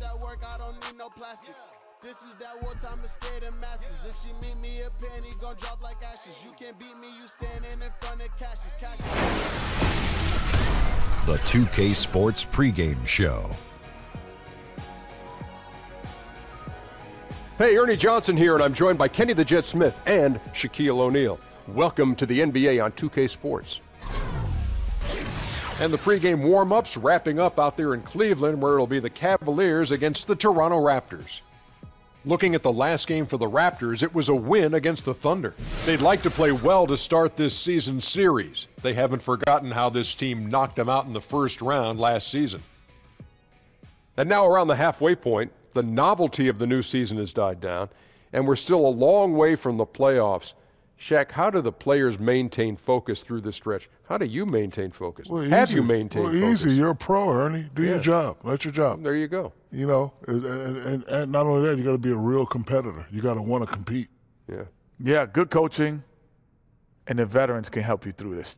at work, I don't need no plastic. This is that wartime is scared of masses. If she meet me a penny, gon' drop like ashes. You can't beat me, you standing in front of cashes. The 2K Sports pregame show. Hey, Ernie Johnson here, and I'm joined by Kenny the Jet Smith and Shaquille O'Neal. Welcome to the NBA on 2K Sports. And the pregame warm-ups wrapping up out there in Cleveland, where it'll be the Cavaliers against the Toronto Raptors. Looking at the last game for the Raptors, it was a win against the Thunder. They'd like to play well to start this season series. They haven't forgotten how this team knocked them out in the first round last season. And now around the halfway point, the novelty of the new season has died down, and we're still a long way from the playoffs. Shaq, how do the players maintain focus through this stretch? How do you maintain focus? Well, Have you maintained focus? Easy. You're a pro, Ernie. Do your job. That's your job. There you go. You know, and not only that, you got to be a real competitor. You got to want to compete. Yeah. Yeah, good coaching, and the veterans can help you through this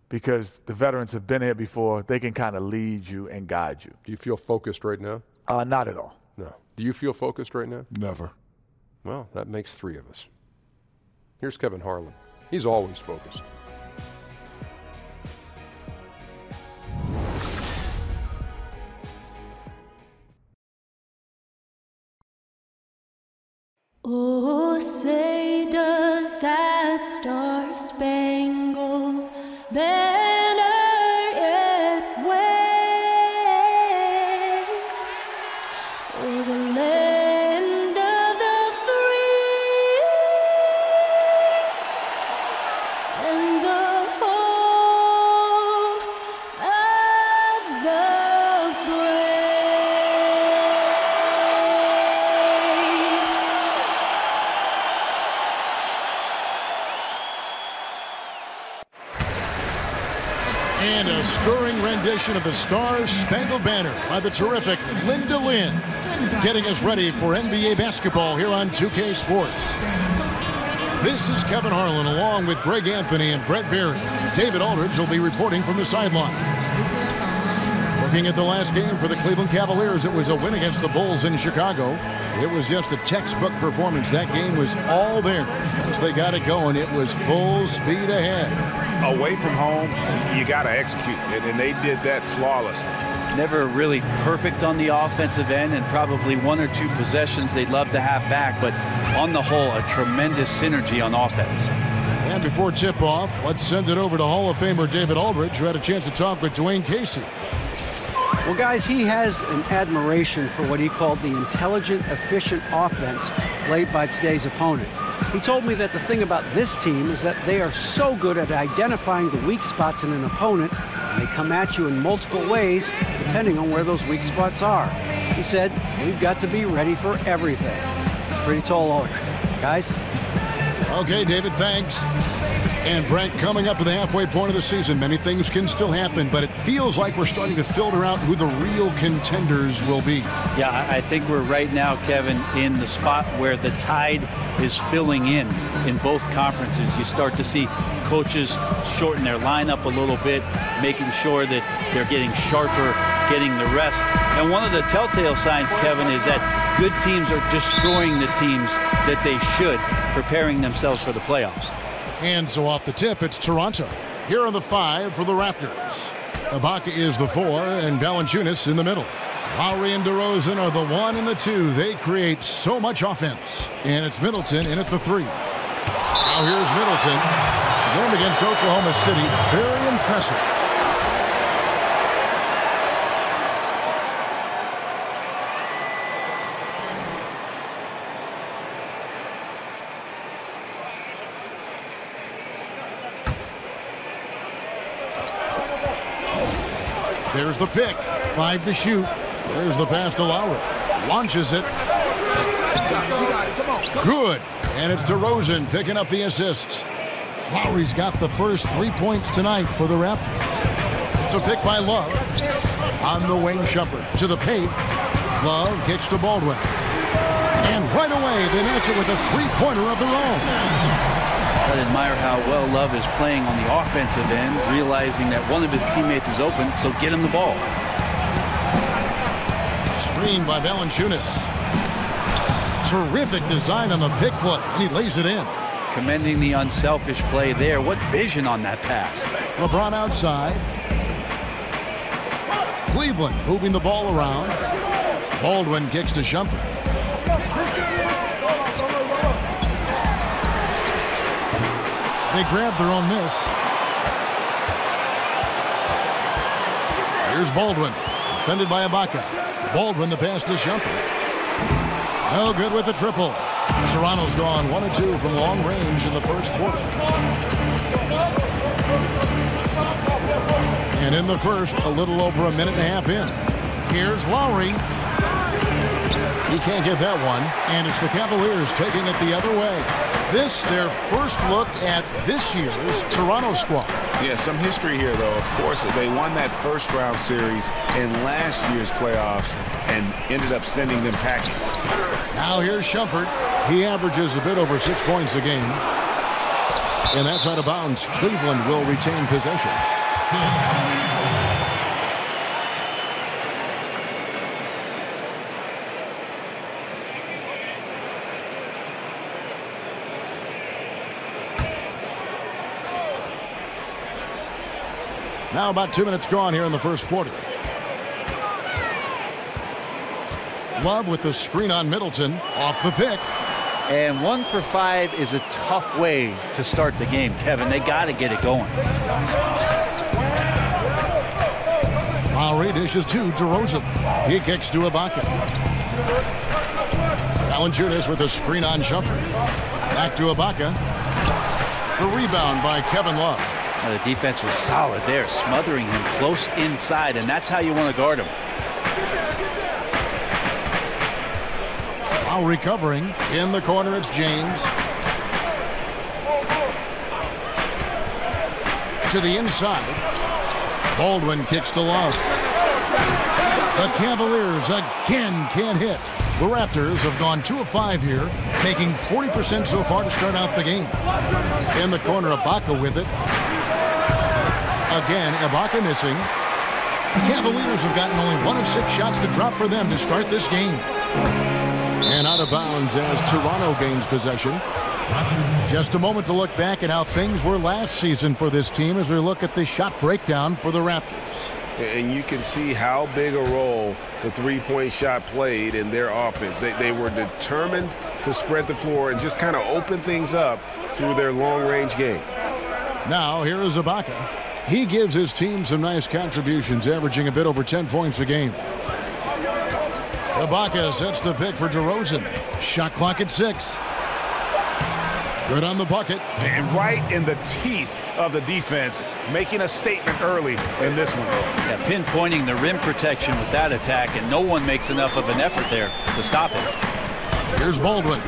because the veterans have been here before. They can kind of lead you and guide you. Do you feel focused right now? Not at all. No. Do you feel focused right now? Never. Well, that makes three of us. Here's Kevin Harlan. He's always focused. Oh, say does that star-spangled banner yet wave o'er the land of the free and the home of the And a stirring rendition of the Star-Spangled Banner by the terrific Linda Lynn, getting us ready for NBA basketball here on 2K Sports. This is Kevin Harlan along with Greg Anthony and Brett Berry. David Aldridge will be reporting from the sidelines. Looking at the last game for the Cleveland Cavaliers, it was a win against the Bulls in Chicago. It was just a textbook performance. That game was all theirs. Once they got it going, it was full speed ahead. Away from home, you got to execute, and they did that flawlessly. Never really perfect on the offensive end, and probably one or two possessions they'd love to have back, but on the whole, a tremendous synergy on offense. And before tip-off, let's send it over to Hall of Famer David Aldridge, who had a chance to talk with Dwayne Casey. Well, guys, he has an admiration for what he called the intelligent, efficient offense played by today's opponent. He told me that the thing about this team is that they are so good at identifying the weak spots in an opponent, and they come at you in multiple ways depending on where those weak spots are. He said, we've got to be ready for everything. It's pretty tall order. Guys? Okay, David, thanks. And Brent, coming up to the halfway point of the season, many things can still happen, but it feels like we're starting to filter out who the real contenders will be. Yeah, I think we're right now, Kevin, in the spot where the tide is filling in both conferences. You start to see coaches shorten their lineup a little bit, making sure that they're getting sharper, getting the rest. And one of the telltale signs, Kevin, is that good teams are destroying the teams that they should, preparing themselves for the playoffs. And so off the tip, it's Toronto. Here are the 5 for the Raptors. Ibaka is the 4, and Valanciunas in the middle. Lowry and DeRozan are the 1 and the 2. They create so much offense. And it's Middleton in at the 3. Now here's Middleton. Game against Oklahoma City. Very impressive. There's the pick. 5 to shoot. There's the pass to Lowry. Launches it. Good. And it's DeRozan picking up the assists. Lowry's got the first 3 points tonight for the Raptors. It's a pick by Love. On the wing, Shumpert to the paint. Love kicks to Baldwin. And right away, they match it with a three-pointer of their own. I admire how well Love is playing on the offensive end, realizing that one of his teammates is open, so get him the ball. Screen by Valanciunas. Terrific design on the pick play, and he lays it in. Commending the unselfish play there. What vision on that pass. LeBron outside. Cleveland moving the ball around. Baldwin kicks to Shumpert. They grab their own miss. Here's Baldwin, defended by Ibaka. Baldwin the pass to Shumpert. No good with the triple. Toronto's gone 1 of 2 from long range in the first quarter. And in the first, a little over a minute and a half in. Here's Lowry. He can't get that one, and it's the Cavaliers taking it the other way. This, their first look at this year's Toronto squad. Yeah, some history here, though. Of course, they won that first-round series in last year's playoffs and ended up sending them packing. Now here's Shumpert. He averages a bit over 6 points a game. And that's out of bounds. Cleveland will retain possession. Now about 2 minutes gone here in the first quarter. Love with the screen on Middleton. Off the pick. And 1 for 5 is a tough way to start the game, Kevin. They got to get it going. Lowry dishes to DeRozan. He kicks to Ibaka. Valanciunas with a screen on Shumpert. Back to Ibaka. The rebound by Kevin Love. The defense was solid there, smothering him close inside, and that's how you want to guard him. Now recovering in the corner, it's James. To the inside. Baldwin kicks to Love. The Cavaliers again can't hit. The Raptors have gone 2 of 5 here, making 40% so far to start out the game. In the corner, Ibaka with it. Again, Ibaka missing. The Cavaliers have gotten only 1 of 6 shots to drop for them to start this game. And out of bounds as Toronto gains possession. Just a moment to look back at how things were last season for this team as we look at the shot breakdown for the Raptors. And you can see how big a role the three-point shot played in their offense. They were determined to spread the floor and just kind of open things up through their long-range game. Now here is Ibaka. He gives his team some nice contributions, averaging a bit over 10 points a game. Ibaka sets the pick for DeRozan. Shot clock at 6. Good on the bucket. And right in the teeth of the defense, making a statement early in this one. Yeah, pinpointing the rim protection with that attack, and no one makes enough of an effort there to stop it. Here's Baldwin.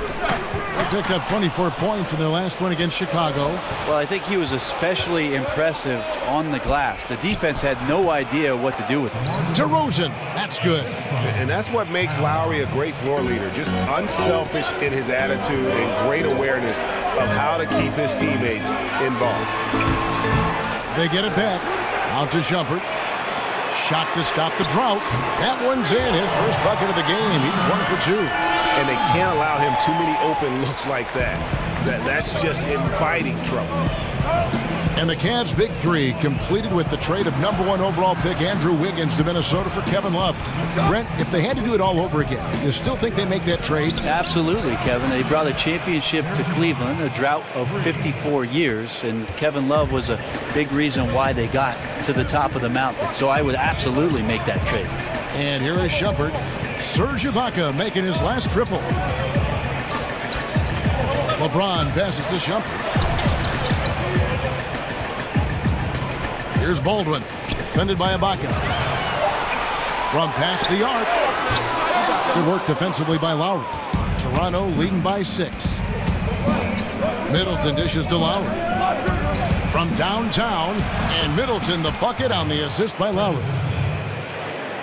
They picked up 24 points in their last win against Chicago. Well, I think he was especially impressive on the glass. The defense had no idea what to do with him. DeRozan, that's good. And that's what makes Lowry a great floor leader. Just unselfish in his attitude and great awareness of how to keep his teammates involved. They get it back. Out to Shumpert. Shot to stop the drought. That one's in. His first bucket of the game. He's 1 for 2. And they can't allow him too many open looks like that. That's just inviting trouble. And the Cavs' big 3 completed with the trade of #1 overall pick Andrew Wiggins to Minnesota for Kevin Love. Brent, if they had to do it all over again, you still think they make that trade? Absolutely, Kevin. They brought a championship to Cleveland, a drought of 54 years, and Kevin Love was a big reason why they got to the top of the mountain. So I would absolutely make that trade. And here is Shumpert. Serge Ibaka making his last triple. LeBron passes to Shumpert. Here's Baldwin, defended by Ibaka. From past the arc. Good work defensively by Lowry. Toronto leading by 6. Middleton dishes to Lowry. From downtown, and Middleton the bucket on the assist by Lowry.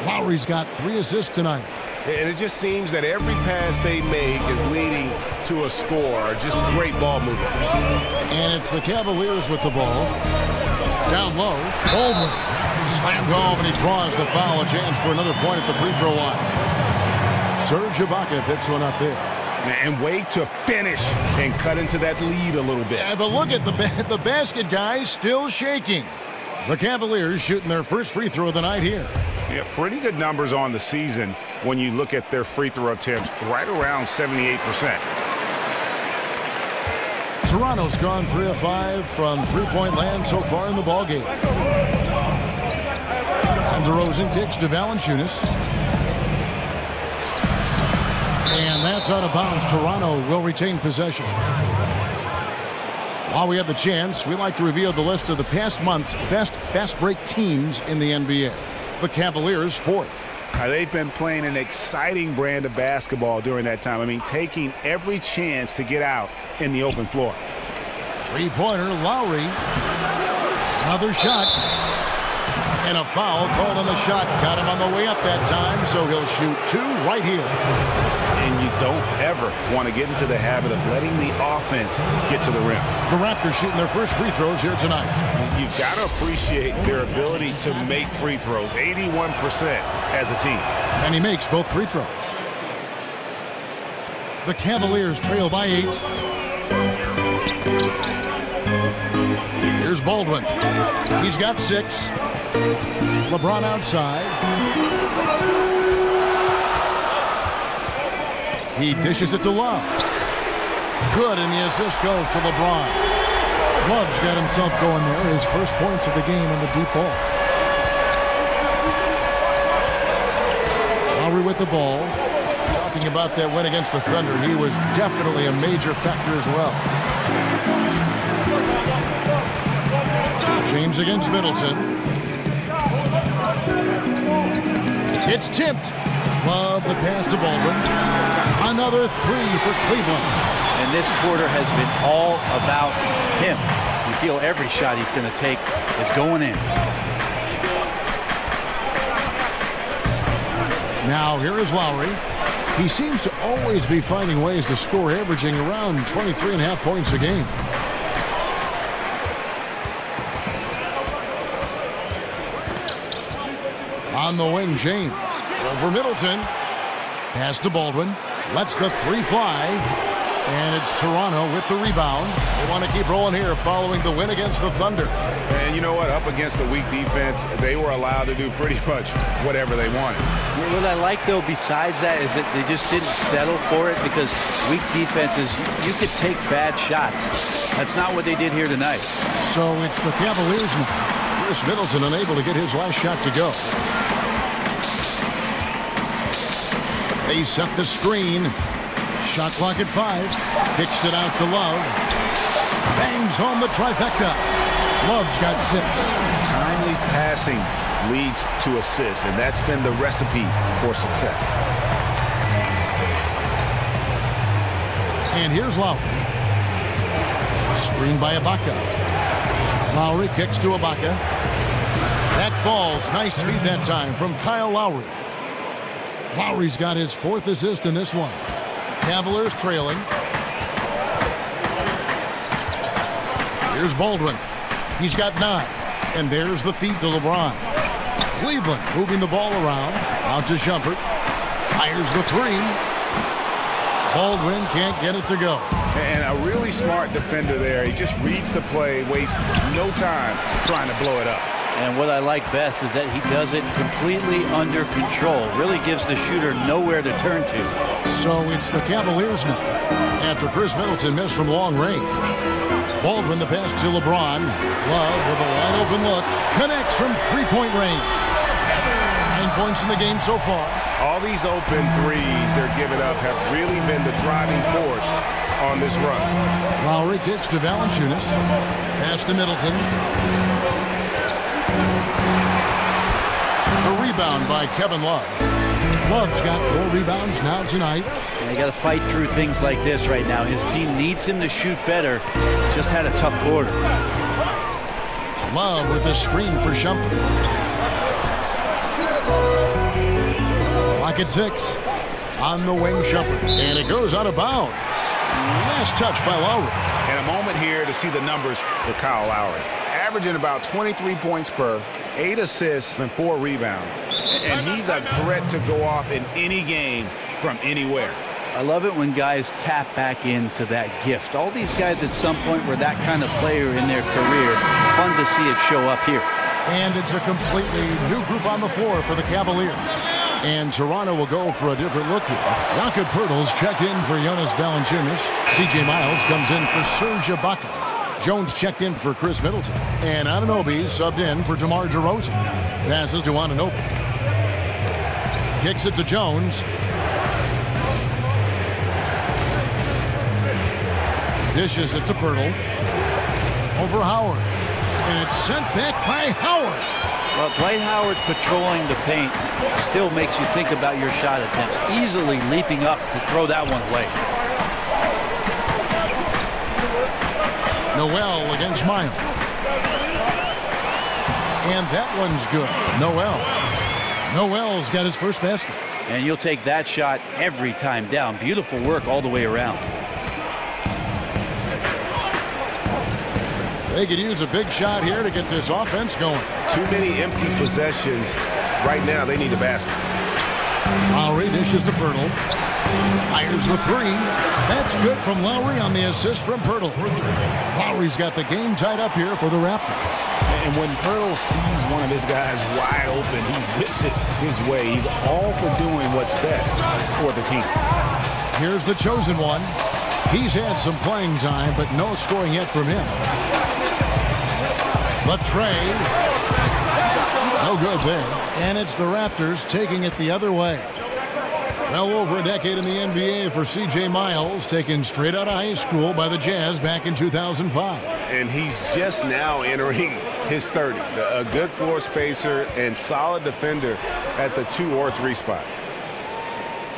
Lowry's got 3 assists tonight. And it just seems that every pass they make is leading to a score. Just great ball movement. And it's the Cavaliers with the ball. Down low. Baldwin slammed home, and he draws the foul. A chance for another point at the free throw line. Serge Ibaka picks one up there. And wait to finish and cut into that lead a little bit. Yeah, but look at the basket, guys, still shaking. The Cavaliers shooting their first free throw of the night here. Yeah, pretty good numbers on the season when you look at their free throw attempts, right around 78%. Toronto's gone 3 of 5 from three-point land so far in the ballgame. And DeRozan kicks to Valanciunas. And that's out of bounds. Toronto will retain possession. While we have the chance, we like to reveal the list of the past month's best fast break teams in the NBA. The Cavaliers, 4th. They've been playing an exciting brand of basketball during that time. I mean, taking every chance to get out in the open floor. Three-pointer, Lowry. Another shot. And a foul called on the shot. Got him on the way up that time, so he'll shoot 2 right here. And you don't ever want to get into the habit of letting the offense get to the rim. The Raptors shooting their first free throws here tonight. You've got to appreciate their ability to make free throws, 81% as a team. And he makes both free throws. The Cavaliers trail by 8. Here's Baldwin. He's got 6. LeBron outside. He dishes it to Love. Good, and the assist goes to LeBron. Love's got himself going there. His first points of the game on the deep ball. Lowry with the ball. Talking about that win against the Thunder, he was definitely a major factor as well. James against Middleton. It's tipped. Love the pass to Baldwin. Another 3 for Cleveland. And this quarter has been all about him. You feel every shot he's going to take is going in. Now here is Lowry. He seems to always be finding ways to score, averaging around 23.5 points a game. On the wing, James. Over Middleton. Pass to Baldwin. Lets the 3 fly. And it's Toronto with the rebound. They want to keep rolling here following the win against the Thunder. And you know what? Up against a weak defense, they were allowed to do pretty much whatever they wanted. What I like, though, besides that, is that they just didn't settle for it, because weak defenses, you could take bad shots. That's not what they did here tonight. So it's the Cavaliers now. Chris Middleton unable to get his last shot to go. They set the screen. Shot clock at 5. Kicks it out to Love. Bangs home the trifecta. Love's got 6. Timely passing leads to assists, and that's been the recipe for success. And here's Lowry. Screen by Ibaka. Lowry kicks to Ibaka. That falls. Nice feed that time from Kyle Lowry. Lowry's got his 4th assist in this one. Cavaliers trailing. Here's Baldwin. He's got 9. And there's the feed to LeBron. Cleveland moving the ball around. Out to Shumpert. Fires the 3. Baldwin can't get it to go. And a really smart defender there. He just reads the play, wastes no time trying to blow it up. And what I like best is that he does it completely under control. Really gives the shooter nowhere to turn to. So it's the Cavaliers now. After Chris Middleton missed from long range. Baldwin the pass to LeBron. Love with a wide open look. Connects from 3-point range. 9 points in the game so far. All these open threes they're giving up have really been the driving force on this run. Lowry kicks to Valanciunas. Pass to Middleton. The rebound by Kevin Love. Love's got 4 rebounds now tonight. And you got to fight through things like this right now. His team needs him to shoot better. He's just had a tough quarter. Love with the screen for Shumpert. Clock at 6. On the wing, Shumpert. And it goes out of bounds. Last touch by Lowry. And a moment here to see the numbers for Kyle Lowry. Averaging about 23 points per, 8 assists, and 4 rebounds. and he's a threat to go off in any game from anywhere. I love it when guys tap back into that gift. All these guys at some point were that kind of player in their career. Fun to see it show up here. And it's a completely new group on the floor for the Cavaliers. And Toronto will go for a different look here. Jakob Poeltl's checked in for Jonas Valanciunas. C.J. Miles comes in for Serge Ibaka. Jones checked in for Chris Middleton. And Anunoby subbed in for DeMar DeRozan. Passes to Anunoby. Kicks it to Jones. Dishes it to Poeltl. Over Howard. And it's sent back by Howard. Well, Dwight Howard patrolling the paint still makes you think about your shot attempts. Easily leaping up to throw that one away. Noel against Miles. And that one's good. Noel's got his first basket. And you'll take that shot every time down. Beautiful work all the way around. They could use a big shot here to get this offense going. Too many empty possessions. Right now, they need a basket. Lowry dishes to Poeltl. Fires the three. That's good from Lowry on the assist from Poeltl. Lowry's got the game tied up here for the Raptors. And when Poeltl sees one of his guys wide open, he whips it his way. He's all for doing what's best for the team. Here's the chosen one. He's had some playing time, but no scoring yet from him. The trade. No good there. And it's the Raptors taking it the other way. Well over a decade in the NBA for C.J. Miles, taken straight out of high school by the Jazz back in 2005. And he's just now entering his 30s. A good floor spacer and solid defender at the 2 or 3 spot.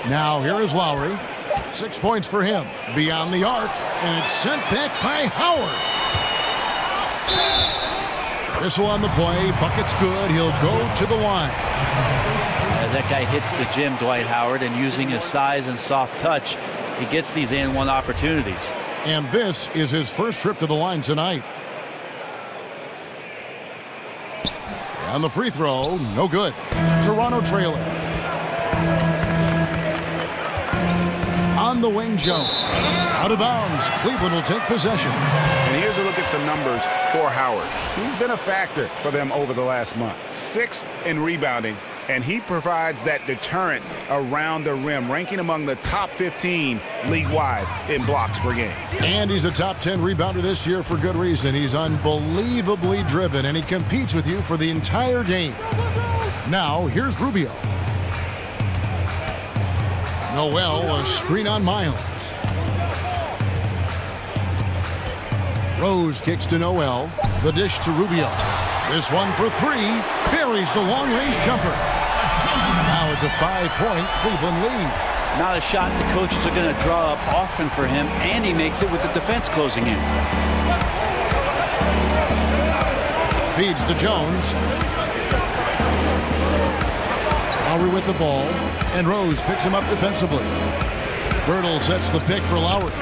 Now here is Lowry. 6 points for him. Beyond the arc. And it's sent back by Howard. Whistle on the play. Bucket's good. He'll go to the line. That guy hits the gym, Dwight Howard, and using his size and soft touch, he gets these and-one opportunities. And this is his first trip to the line tonight. On the free throw, no good. Toronto trailing. On the wing, Jones. Out of bounds. Cleveland will take possession. And here's a look at some numbers for Howard. He's been a factor for them over the last month. 6th in rebounding, and he provides that deterrent around the rim, ranking among the top 15 league-wide in blocks per game. And he's a top 10 rebounder this year for good reason. He's unbelievably driven, and he competes with you for the entire game. Now, here's Rubio. Noel, a screen on Miles. Rose kicks to Noel. The dish to Rubio. This one for 3. Buries the long-range jumper. Now it's a 5-point Cleveland lead. Not a shot the coaches are going to draw up often for him, and he makes it with the defense closing in. Feeds to Jones. Lowry with the ball, and Rose picks him up defensively. Poeltl sets the pick for Lowry.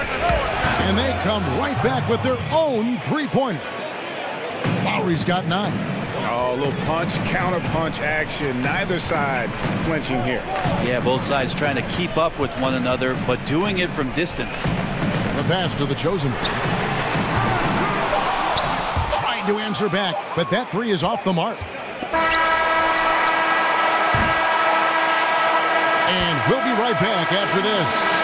And they come right back with their own three-pointer. Lowry's got 9. Oh, a little punch, counter-punch action. Neither side flinching here. Yeah, both sides trying to keep up with one another, but doing it from distance. The pass to the chosen one. Tried to answer back, but that 3 is off the mark. And we'll be right back after this.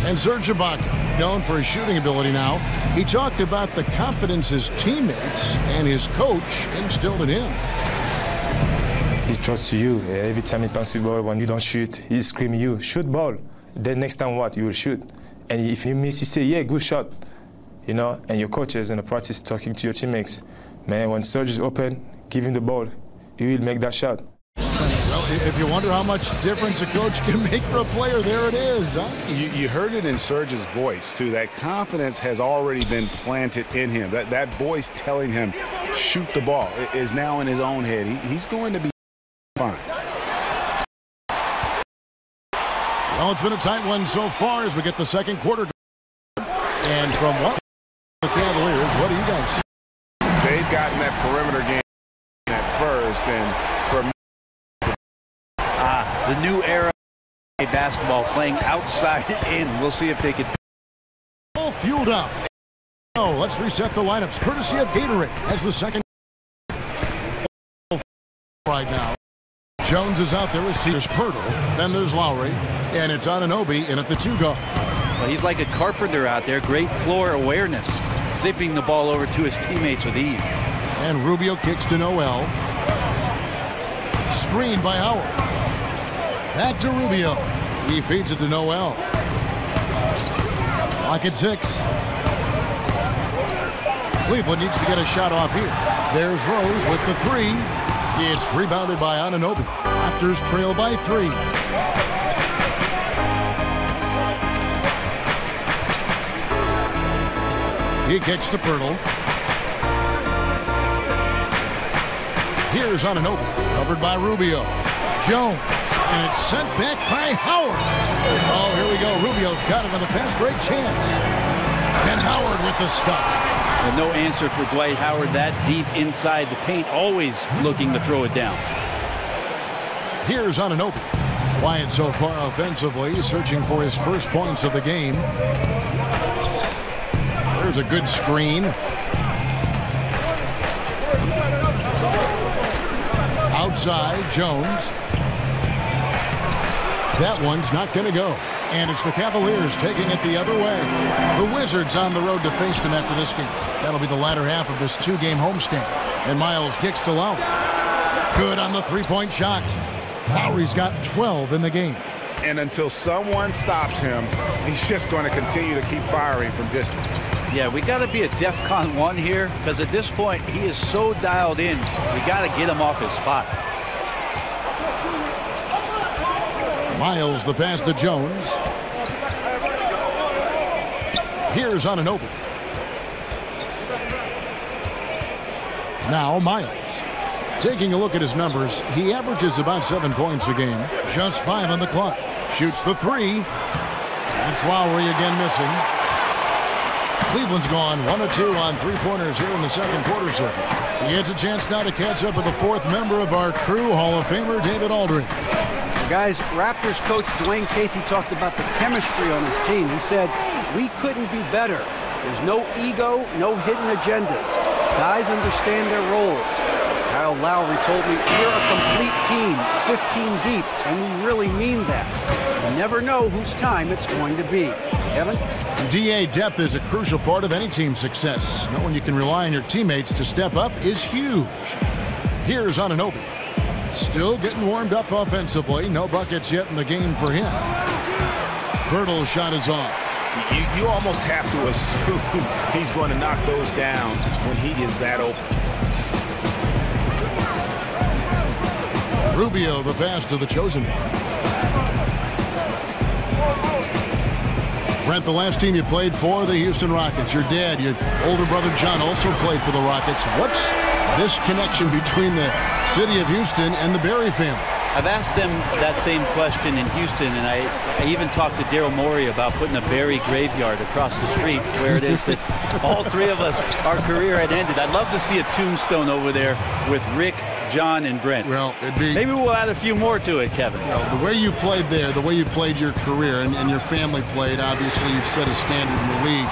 And Serge Ibaka, known for his shooting ability now, he talked about the confidence his teammates and his coach instilled in him. He trusts you. Every time he passes the ball, when you don't shoot, he's screaming you, shoot ball. Then next time what? You will shoot. And if you miss, you say, yeah, good shot. You know, and your coaches in the practice talking to your teammates. Man, when Serge is open, give him the ball. He will make that shot. Well, if you wonder how much difference a coach can make for a player, there it is. Huh? You heard it in Serge's voice, too. That confidence has already been planted in him. That voice telling him, shoot the ball, is now in his own head. He's going to be fine. Well, it's been a tight one so far as we get the second quarter. And from what the Cavaliers, what do you guys see? They've gotten that perimeter game at first, and for the new era of basketball, playing outside in. We'll see if they can. All fueled up. Oh, let's reset the lineups, courtesy of Gatorade, as the second right now. Jones is out there with There's Pirtle, then there's Lowry, and it's Anunoby in at the 2 guard. Well, he's like a carpenter out there. Great floor awareness, zipping the ball over to his teammates with ease. And Rubio kicks to Noel. Screened by Howard. Back to Rubio. He feeds it to Noel. Lock at 6. Cleveland needs to get a shot off here. There's Rose with the 3. It's rebounded by Anunoby. Raptors trail by 3. He kicks to Pirtle. Here's Anunoby, covered by Rubio. Jones, and it's sent back by Howard. Oh, here we go. Rubio's got it on the fast break chance. And Howard with the stuff. And no answer for Dwight Howard that deep inside the paint, always looking to throw it down. Here's Anunoby. Quiet so far offensively, searching for his first points of the game. There's a good screen. Outside, Jones. That one's not going to go. And it's the Cavaliers taking it the other way. The Wizards on the road to face them after this game. That'll be the latter half of this 2-game homestand. And Miles kicks to Lowry. Good on the 3-point shot. Lowry's got 12 in the game. And until someone stops him, he's just going to continue to keep firing from distance. Yeah, we got to be a DEFCON 1 here, because at this point, he is so dialed in. We got to get him off his spots. Miles the pass to Jones. Here's Anunoby. Now Miles. Taking a look at his numbers, he averages about 7 points a game. Just 5 on the clock. Shoots the 3. That's Lowry again missing. Cleveland's gone 1 of 2 on 3-pointers here in the second quarter so far. He gets a chance now to catch up with the 4th member of our crew, Hall of Famer David Aldridge. Guys, Raptors coach Dwayne Casey talked about the chemistry on his team. He said, we couldn't be better. There's no ego, no hidden agendas. Guys understand their roles. Kyle Lowry told me, we're a complete team, 15 deep, and we really mean that. You never know whose time it's going to be. Evan? DA depth is a crucial part of any team's success. Knowing you can rely on your teammates to step up is huge. Here's Anunoby. Still getting warmed up offensively. No buckets yet in the game for him. Pirtle's shot is off. You almost have to assume he's going to knock those down when he is that open. Rubio, the pass to the chosen one. Brent, the last team you played for, the Houston Rockets. Your dad, your older brother John, also played for the Rockets. What's this connection between the city of Houston and the Barry family? I've asked them that same question in Houston, and I even talked to Daryl Morey about putting a Barry graveyard across the street where it is that all 3 of us, our career had ended. I'd love to see a tombstone over there with Rick, John, and Brent. Well, it'd be... Maybe we'll add a few more to it, Kevin. You know, the way you played there, the way you played your career, and your family played, obviously you've set a standard in the league.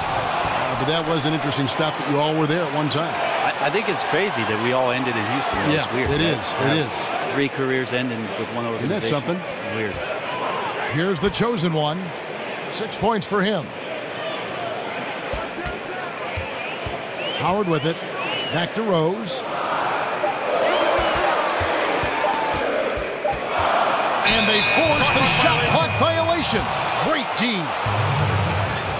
But that was an interesting stop that you all were there at one time. I think it's crazy that we all ended in Houston. You know, yeah, it's weird. It is. It is. 3 careers ending with one organization. Isn't that something? Weird. Here's the chosen one. 6 points for him. Howard with it. Back to Rose. And they force the shot clock violation. Great team.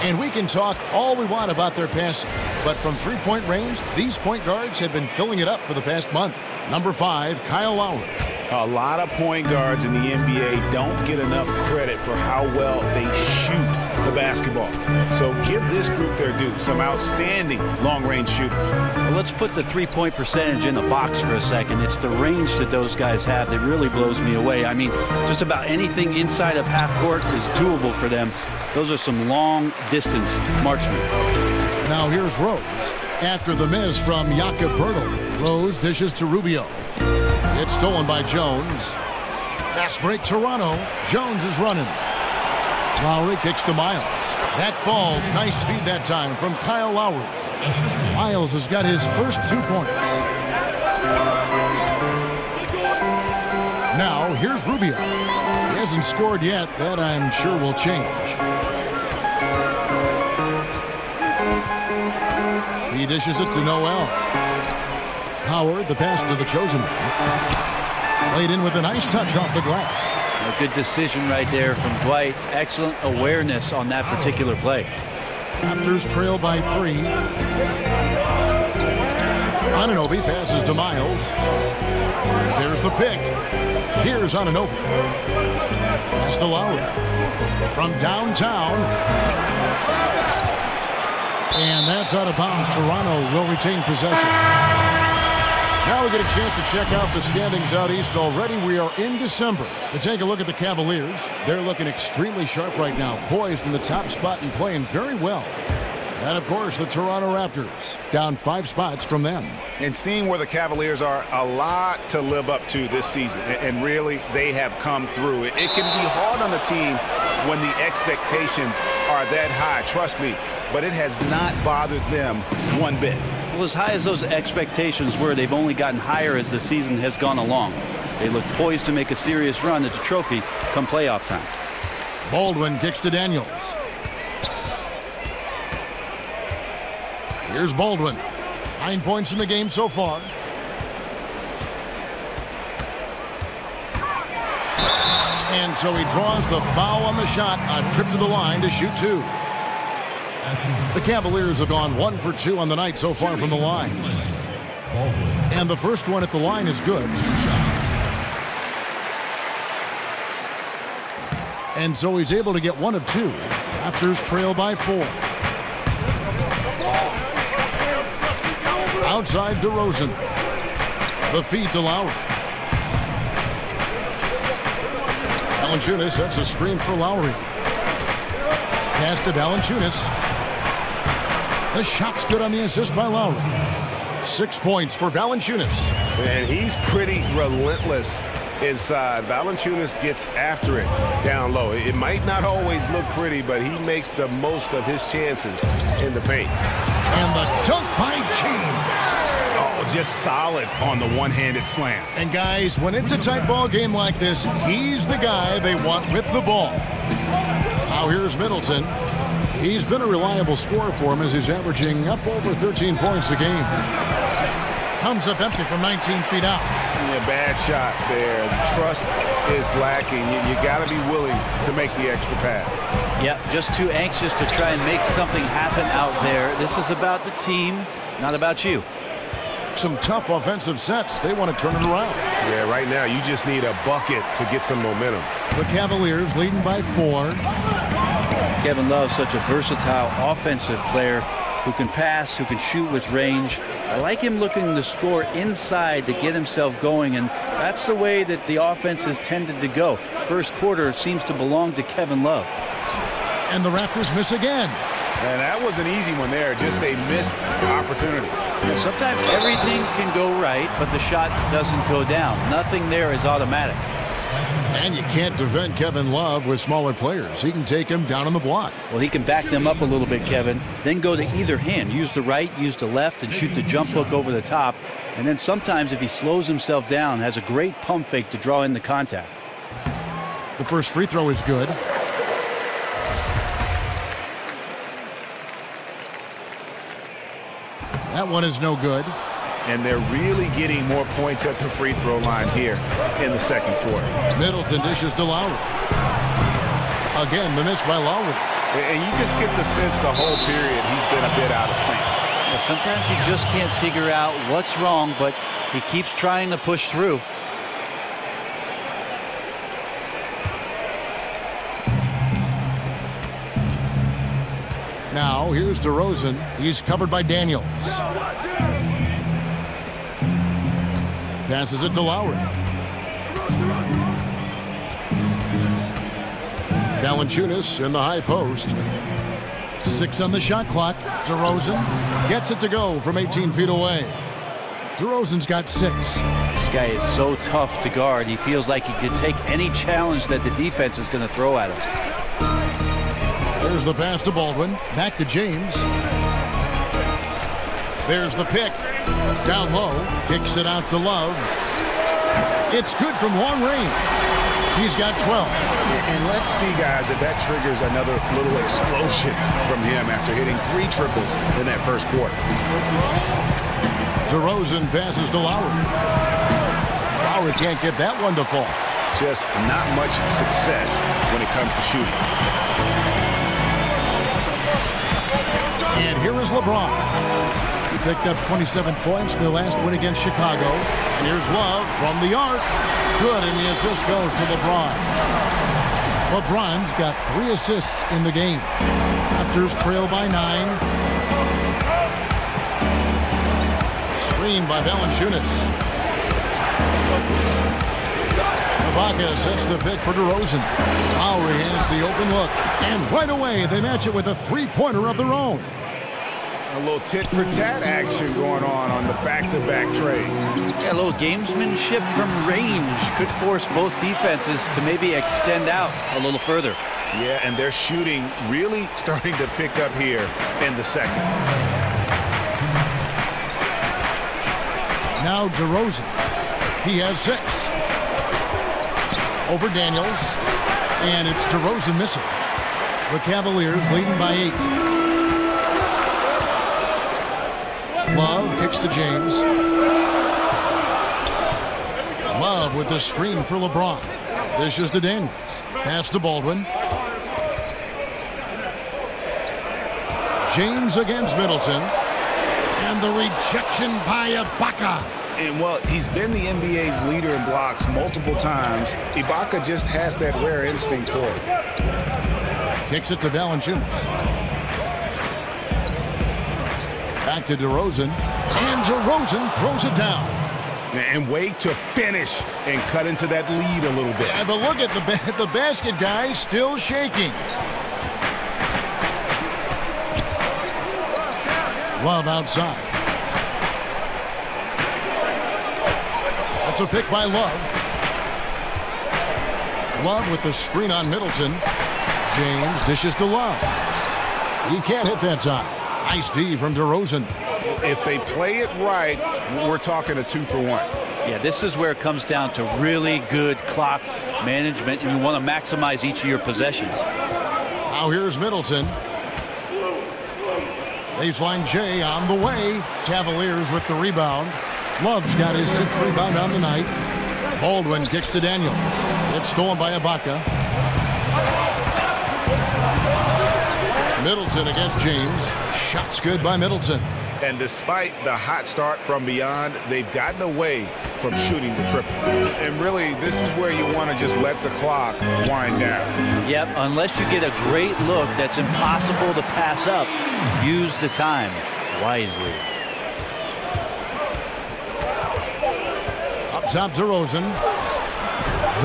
And we can talk all we want about their passing, but from 3-point range, these point guards have been filling it up for the past month. Number 5, Kyle Lowry. A lot of point guards in the NBA don't get enough credit for how well they shoot the basketball. So give this group their due. Some outstanding long-range shooters. Well, let's put the three-point percentage in the box for a second. It's the range that those guys have that really blows me away. I mean, just about anything inside of half court is doable for them. Those are some long-distance marksmen. Now here's Rose. After the miss from Jakob Poeltl, Rose dishes to Rubio. It's stolen by Jones. Fast break Toronto. Jones is running. Lowry kicks to Miles. That falls. Nice feed that time from Kyle Lowry. Miles has got his first 2 points. Now here's Rubio. He hasn't scored yet. That I'm sure will change. He dishes it to Noel. Howard, the pass to the chosen one. Laid in with a nice touch off the glass. A good decision right there from Dwight. Excellent awareness on that particular play. Raptors trail by 3. Anunoby passes to Miles. There's the pick. Here's Anunoby. Pass to Lowry. From downtown. And that's out of bounds. Toronto will retain possession. Now we get a chance to check out the standings out east already. We are in December. To take a look at the Cavaliers, they're looking extremely sharp right now, poised in the top spot and playing very well. And, of course, the Toronto Raptors, down 5 spots from them. And seeing where the Cavaliers are, a lot to live up to this season. And really, they have come through. It can be hard on a team when the expectations are that high, trust me. But it has not bothered them one bit. Well, as high as those expectations were, they've only gotten higher as the season has gone along. They look poised to make a serious run at the trophy come playoff time. Baldwin kicks to Daniels. Here's Baldwin. 9 points in the game so far. And so he draws the foul on the shot. A trip to the line to shoot 2. The Cavaliers have gone 1 for 2 on the night so far from the line. And the first one at the line is good. And so he's able to get 1 of 2. Raptors trail by 4. Outside DeRozan. The feed to Lowry. Valanciunas sets a screen for Lowry. Pass to Valanciunas. The shot's good on the assist by Lowry. 6 points for Valanciunas. And he's pretty relentless inside. Valanciunas gets after it down low. It might not always look pretty, but he makes the most of his chances in the paint. And the dunk by James. Oh, just solid on the one-handed slam. And guys, when it's a tight ball game like this, he's the guy they want with the ball. Now here's Middleton. He's been a reliable scorer for him as he's averaging up over 13 points a game. Comes up empty from 19 feet out. Yeah, bad shot there. The trust is lacking. You got to be willing to make the extra pass. Yeah, just too anxious to try and make something happen out there. This is about the team, not about you. Some tough offensive sets. They want to turn it around. Yeah, right now you just need a bucket to get some momentum. The Cavaliers leading by 4. Kevin Love, such a versatile offensive player who can pass, who can shoot with range. I like him looking to score inside to get himself going, and that's the way that the offense has tended to go. First quarter seems to belong to Kevin Love. And the Raptors miss again. And that was an easy one there, just a missed opportunity. Yeah, sometimes everything can go right, but the shot doesn't go down. Nothing there is automatic. And you can't defend Kevin Love with smaller players. He can take him down on the block. Well, he can back them up a little bit, Kevin. Then go to either hand. Use the right, use the left, and shoot the jump hook over the top. And then sometimes if he slows himself down, has a great pump fake to draw in the contact. The first free throw is good. That one is no good. And they're really getting more points at the free throw line here in the second quarter. Middleton dishes to Lowry. Again, the miss by Lowry. And you just get the sense the whole period he's been a bit out of sync. Well, sometimes you just can't figure out what's wrong, but he keeps trying to push through. Now, here's DeRozan. He's covered by Daniels. Passes it to Lowry. Valanciunas in the high post. 6 on the shot clock. DeRozan gets it to go from 18 feet away. DeRozan's got 6. This guy is so tough to guard. He feels like he could take any challenge that the defense is going to throw at him. There's the pass to Baldwin. Back to James. There's the pick. Down low. Kicks it out to Love. It's good from long range. He's got 12. And let's see, guys, if that triggers another little explosion from him after hitting 3 triples in that first quarter. DeRozan passes to Lowry. Lowry can't get that one to fall. Just not much success when it comes to shooting. And here is LeBron. He picked up 27 points in their last win against Chicago. And here's Love from the arc. Good, and the assist goes to LeBron. LeBron's got 3 assists in the game. Raptors trail by 9. Screen by Valanciunas. Ibaka sets the pick for DeRozan. Lowry has the open look. And right away, they match it with a 3-pointer of their own. A little tit-for-tat action going on the back-to-back trades. Yeah, a little gamesmanship from range could force both defenses to maybe extend out a little further. Yeah, and their shooting really starting to pick up here in the second. Now DeRozan. He has 6. Over Daniels. And it's DeRozan missing. The Cavaliers leading by 8. Love kicks to James. Love with the screen for LeBron. This is to Daniels. Pass to Baldwin. James against Middleton. And the rejection by Ibaka. And, well, he's been the NBA's leader in blocks multiple times. Ibaka just has that rare instinct for it. Kicks it to Valanciunas. Back to DeRozan. And DeRozan throws it down. And wait to finish and cut into that lead a little bit. Yeah, but look at the basket guy still shaking. Love outside. That's a pick by Love. Love with the screen on Middleton. James dishes to Love. He can't hit that time. Nice D from DeRozan. If they play it right, we're talking a 2-for-1. Yeah, this is where it comes down to really good clock management, and you want to maximize each of your possessions. Now here's Middleton. Baseline J on the way. Cavaliers with the rebound. Love's got his 6th rebound on the night. Baldwin kicks to Daniels. It's stolen by Ibaka. Middleton against James. Shots good by Middleton. And despite the hot start from beyond, they've gotten away from shooting the triple. And really, this is where you want to just let the clock wind down. Yep, unless you get a great look that's impossible to pass up, use the time wisely. Up top, DeRozan.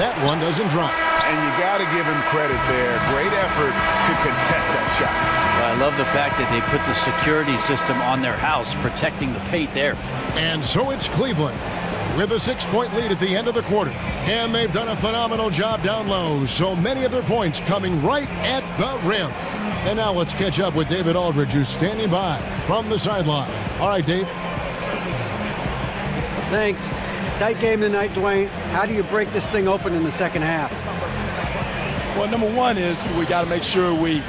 That one doesn't drop. And you got to give him credit there. Great effort to contest that shot. Well, I love the fact that they put the security system on their house, protecting the paint there. And so it's Cleveland with a 6-point lead at the end of the quarter. And they've done a phenomenal job down low. So many of their points coming right at the rim. And now let's catch up with David Aldridge, who's standing by from the sideline. All right, Dave. Thanks. Tight game tonight, Dwayne. How do you break this thing open in the second half? Well, number one is we got to make sure we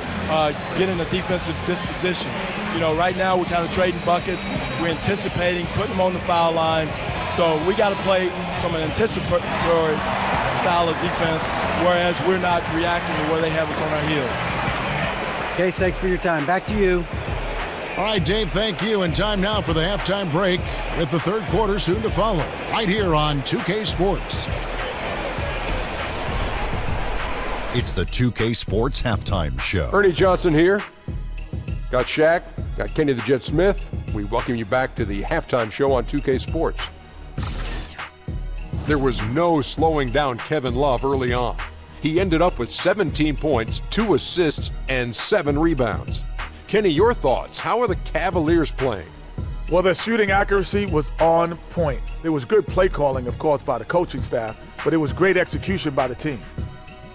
get in a defensive disposition. You know, right now we're kind of trading buckets. We're anticipating, putting them on the foul line. So we got to play from an anticipatory style of defense, whereas we're not reacting to where they have us on our heels. Case, thanks for your time. Back to you. All right, Dave, thank you. And time now for the halftime break with the third quarter soon to follow right here on 2K Sports. It's the 2K Sports Halftime Show. Ernie Johnson here. Got Shaq, got Kenny the Jet Smith. We welcome you back to the halftime show on 2K Sports. There was no slowing down Kevin Love early on. He ended up with 17 points, 2 assists, and 7 rebounds. Kenny, your thoughts? How are the Cavaliers playing? Well, their shooting accuracy was on point. There was good play calling, of course, by the coaching staff, but it was great execution by the team.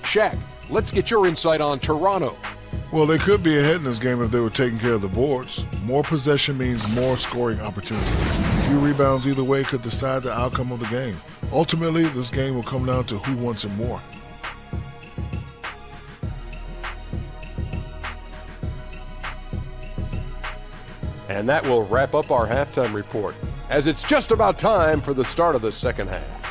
Shaq, let's get your insight on Toronto. Well, they could be ahead in this game if they were taking care of the boards. More possession means more scoring opportunities. A few rebounds either way could decide the outcome of the game. Ultimately, this game will come down to who wants it more. And that will wrap up our halftime report, as it's just about time for the start of the second half.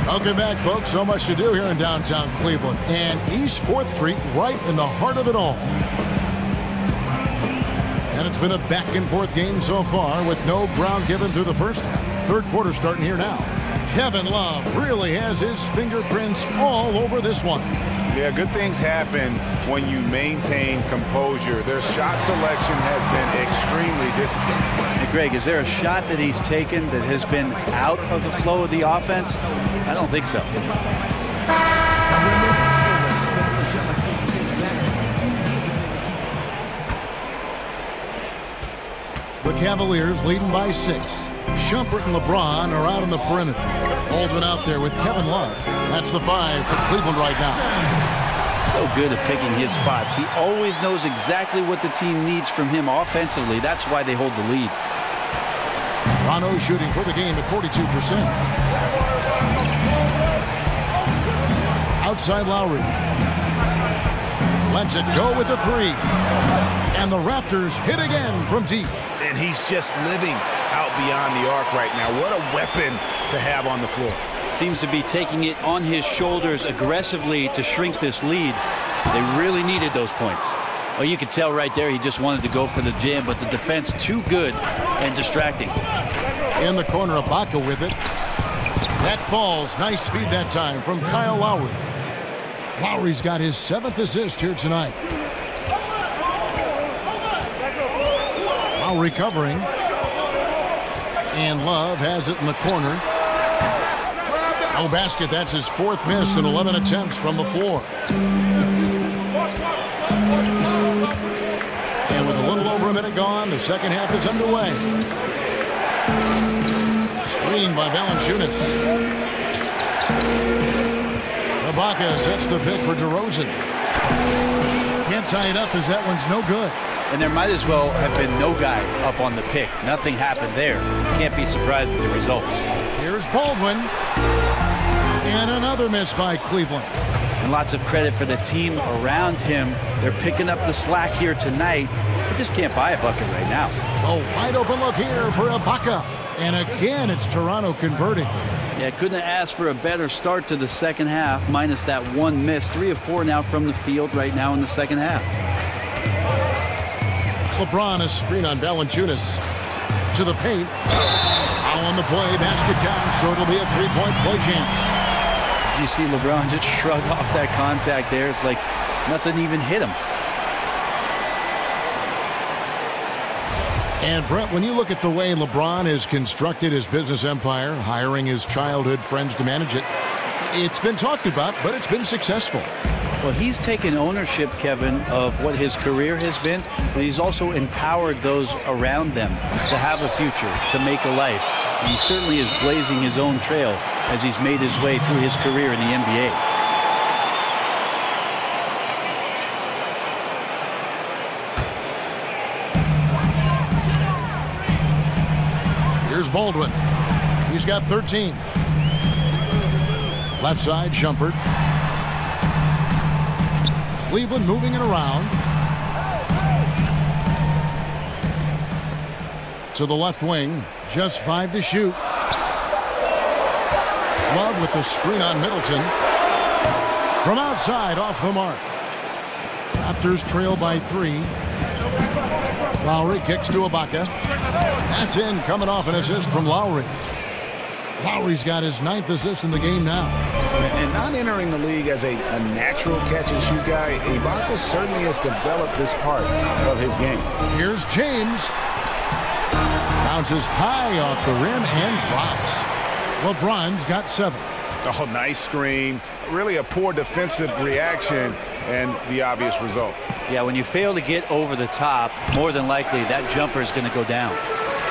Welcome back, folks. So much to do here in downtown Cleveland. And East 4th Street right in the heart of it all. And it's been a back-and-forth game so far with no ground given through the first half. Third quarter starting here now. Kevin Love really has his fingerprints all over this one. Yeah, good things happen when you maintain composure. Their shot selection has been extremely disciplined. Hey, Greg, is there a shot that he's taken that has been out of the flow of the offense? I don't think so. The Cavaliers leading by 6. Shumpert and LeBron are out on the perimeter. Baldwin out there with Kevin Love. That's the 5 for Cleveland right now. So good at picking his spots. He always knows exactly what the team needs from him offensively. That's why they hold the lead. Toronto shooting for the game at 42%. Outside Lowry. Lets it go with the 3. And the Raptors hit again from deep. And he's just living out beyond the arc right now. What a weapon to have on the floor. Seems to be taking it on his shoulders aggressively to shrink this lead. They really needed those points. Well, you could tell right there he just wanted to go for the jam, but the defense too good and distracting. In the corner, Ibaka with it. That falls. Nice feed that time from Kyle Lowry. Lowry's got his 7th assist here tonight. Lowry covering. And Love has it in the corner. No basket. That's his 4th miss in 11 attempts from the floor. And with a little over a minute gone, the second half is underway. Screen by Valanciunas. Ibaka sets the pick for DeRozan. Can't tie it up as that one's no good. And there might as well have been no guy up on the pick. Nothing happened there. Can't be surprised at the results. Here's Baldwin. And another miss by Cleveland. And lots of credit for the team around him. They're picking up the slack here tonight. They just can't buy a bucket right now. A wide open look here for Ibaka. And again, it's Toronto converting. Yeah, couldn't have asked for a better start to the second half, minus that one miss. 3 of 4 now from the field right now in the second half. LeBron, a screen on Valanciunas. To the paint. Foul on the play. Basket count, so it'll be a 3-point play chance. You see LeBron just shrug off that contact there. It's like nothing even hit him. And Brett, when you look at the way LeBron has constructed his business empire, hiring his childhood friends to manage it, it's been talked about, but it's been successful. Well, he's taken ownership, Kevin, of what his career has been, but he's also empowered those around them to have a future, to make a life. And he certainly is blazing his own trail as he's made his way through his career in the NBA. Here's Baldwin. He's got 13. Left side, Shumpert. Cleveland moving it around. To the left wing. Just 5 to shoot. Love with the screen on Middleton. From outside, off the mark. Raptors trail by 3. Lowry kicks to Ibaka. That's in, coming off an assist from Lowry. Lowry's got his 9th assist in the game now. And not entering the league as a natural catch-and-shoot guy, Ibaka certainly has developed this part of his game. Here's James. Bounces high off the rim and drops. LeBron's got 7. Oh, nice screen. Really a poor defensive reaction and the obvious result. Yeah, when you fail to get over the top, more than likely that jumper is going to go down.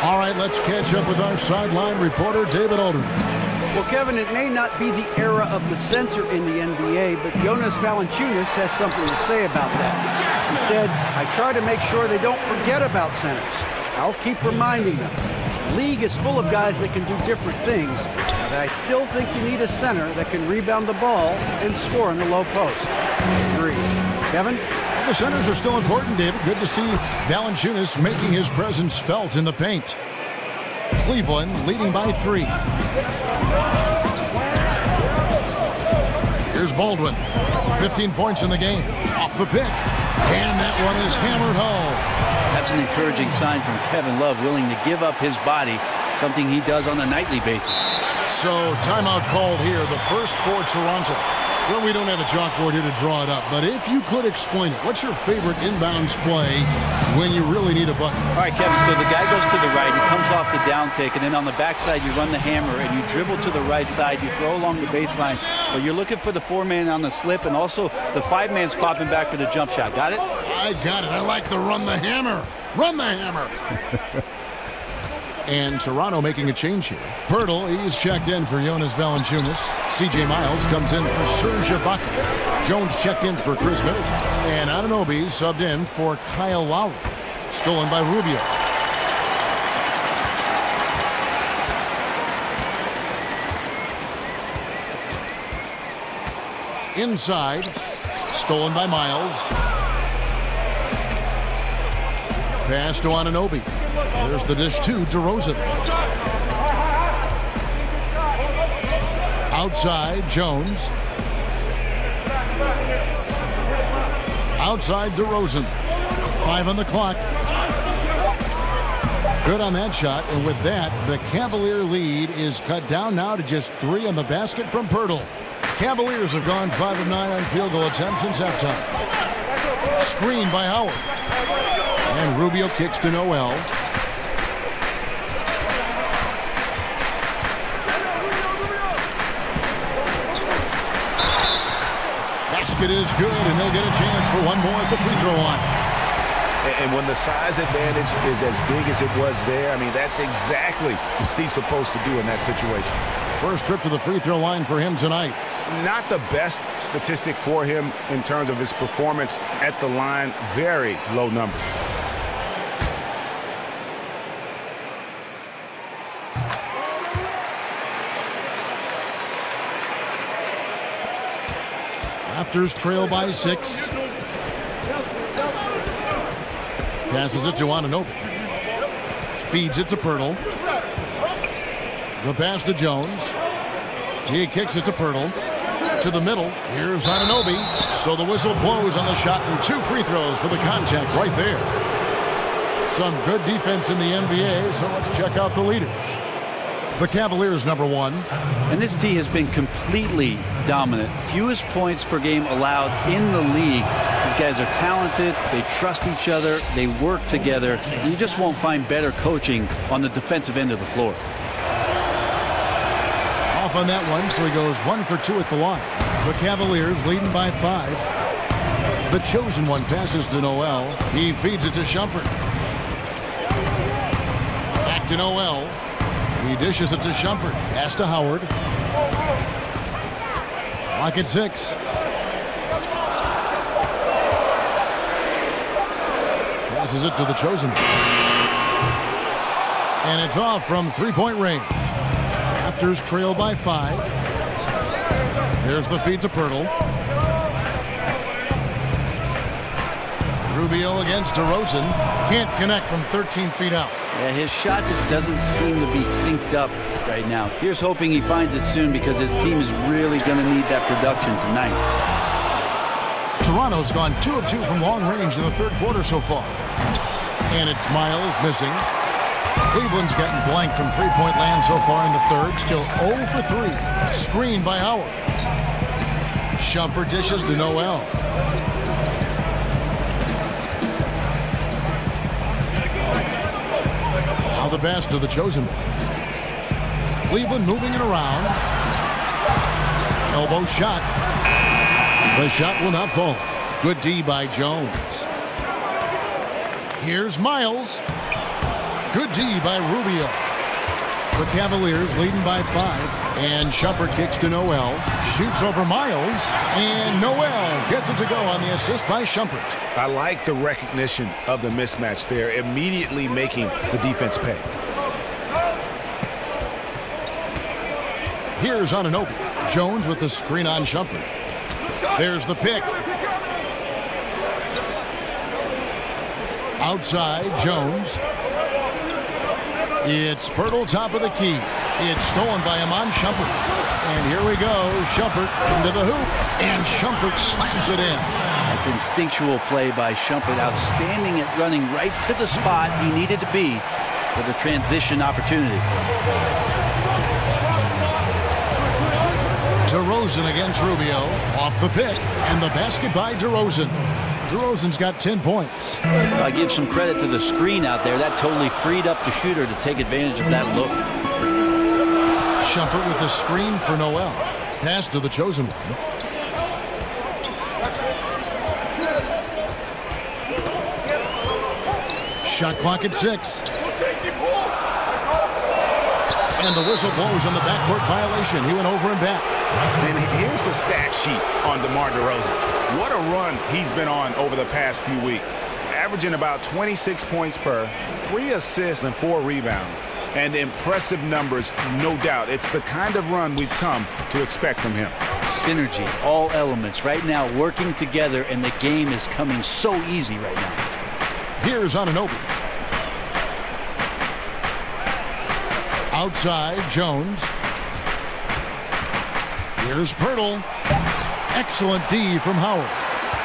All right, let's catch up with our sideline reporter, David Alderman. Well, Kevin, it may not be the era of the center in the NBA, but Jonas Valanciunas has something to say about that. He said, I try to make sure they don't forget about centers. I'll keep reminding them. The league is full of guys that can do different things, but I still think you need a center that can rebound the ball and score in the low post. Agreed. Kevin? The centers are still important, David. Good to see Valanciunas making his presence felt in the paint. Cleveland leading by 3. Here's Baldwin. 15 points in the game. Off the pick. And that one is hammered home. That's an encouraging sign from Kevin Love, willing to give up his body, something he does on a nightly basis. So timeout called here, the first for Toronto. Well, we don't have a chalkboard here to draw it up, but if you could explain it, what's your favorite inbounds play when you really need a button? All right, Kevin, so the guy goes to the right, he comes off the down pick, and then on the backside you run the hammer and you dribble to the right side, you throw along the baseline, but you're looking for the 4-man on the slip, and also the 5-man's popping back for the jump shot. Got it? I got it. I like the run the hammer. Run the hammer. And Toronto making a change here. Pirtle, he's checked in for Jonas Valanciunas. C.J. Miles comes in for Serge Ibaka. Jones checked in for Chris Middleton. And Anunoby subbed in for Kyle Lowry. Stolen by Rubio. Inside. Stolen by Miles. Pass to Anunoby. There's the dish to DeRozan. Outside, Jones. Outside, DeRozan. 5 on the clock. Good on that shot, and with that, the Cavalier lead is cut down now to just 3 on the basket from Pirtle. Cavaliers have gone 5 of 9 on field goal attempts since halftime. Screen by Howard. And Rubio kicks to Noel. Basket is good, and they'll get a chance for one more at the free throw line. And when the size advantage is as big as it was there, I mean, that's exactly what he's supposed to do in that situation. First trip to the free throw line for him tonight. Not the best statistic for him in terms of his performance at the line. Very low number. Raptors trail by 6. Passes it to Anunoby. Feeds it to Pirtle. The pass to Jones. He kicks it to Pirtle. To the middle. Here's Anunoby. So the whistle blows on the shot, and 2 free throws for the contact right there. Some good defense in the NBA, so let's check out the leaders. The Cavaliers, number 1. And this team has been completely dominant. Fewest points per game allowed in the league. These guys are talented. They trust each other. They work together. You just won't find better coaching on the defensive end of the floor. Off on that one, so he goes 1 for 2 at the line. The Cavaliers leading by 5. The chosen one passes to Noel. He feeds it to Shumpert. Back to Noel. He dishes it to Shumpert. Pass to Howard. Clock at 6. Passes it to the chosen one. And it's off from 3-point range. Raptors trail by 5. There's the feed to Pirtle. Rubio against DeRozan. Can't connect from 13 feet out. Yeah, his shot just doesn't seem to be synced up right now. Here's hoping he finds it soon, because his team is really going to need that production tonight. Toronto's gone 2 of 2 from long range in the third quarter so far. And it's Miles missing. Cleveland's gotten blank from three-point land so far in the third. Still 0 for 3. Screen by Howard. Shumpert dishes to Noel. Now the pass to the chosen one. Cleveland moving it around. Elbow shot. The shot will not fall. Good D by Jones. Here's Miles. Good D by Rubio. The Cavaliers leading by 5. And Shumpert kicks to Noel. Shoots over Miles. And Noel gets it to go on the assist by Shumpert. I like the recognition of the mismatch there, immediately making the defense pay. Here's Anunoby. Jones with the screen on Shumpert. There's the pick. Outside, Jones. It's Pirtle top of the key. It's stolen by Iman Shumpert. And here we go. Shumpert into the hoop. And Shumpert slams it in. That's instinctual play by Shumpert. Outstanding at running right to the spot he needed to be for the transition opportunity. DeRozan against Rubio. Off the pick. And the basket by DeRozan. DeRozan's got 10 points. I give some credit to the screen out there. That totally freed up the shooter to take advantage of that look. Shumpert with the screen for Noel. Pass to the chosen one. Shot clock at 6. And the whistle blows on the backcourt violation. He went over and back. And here's the stat sheet on DeMar DeRozan. What a run he's been on over the past few weeks. Averaging about 26 points per, 3 assists and 4 rebounds. And impressive numbers, no doubt. It's the kind of run we've come to expect from him. Synergy, all elements right now working together, and the game is coming so easy right now. Here's Anunoby. Outside, Jones. Here's Pirtle. Excellent D from Howard.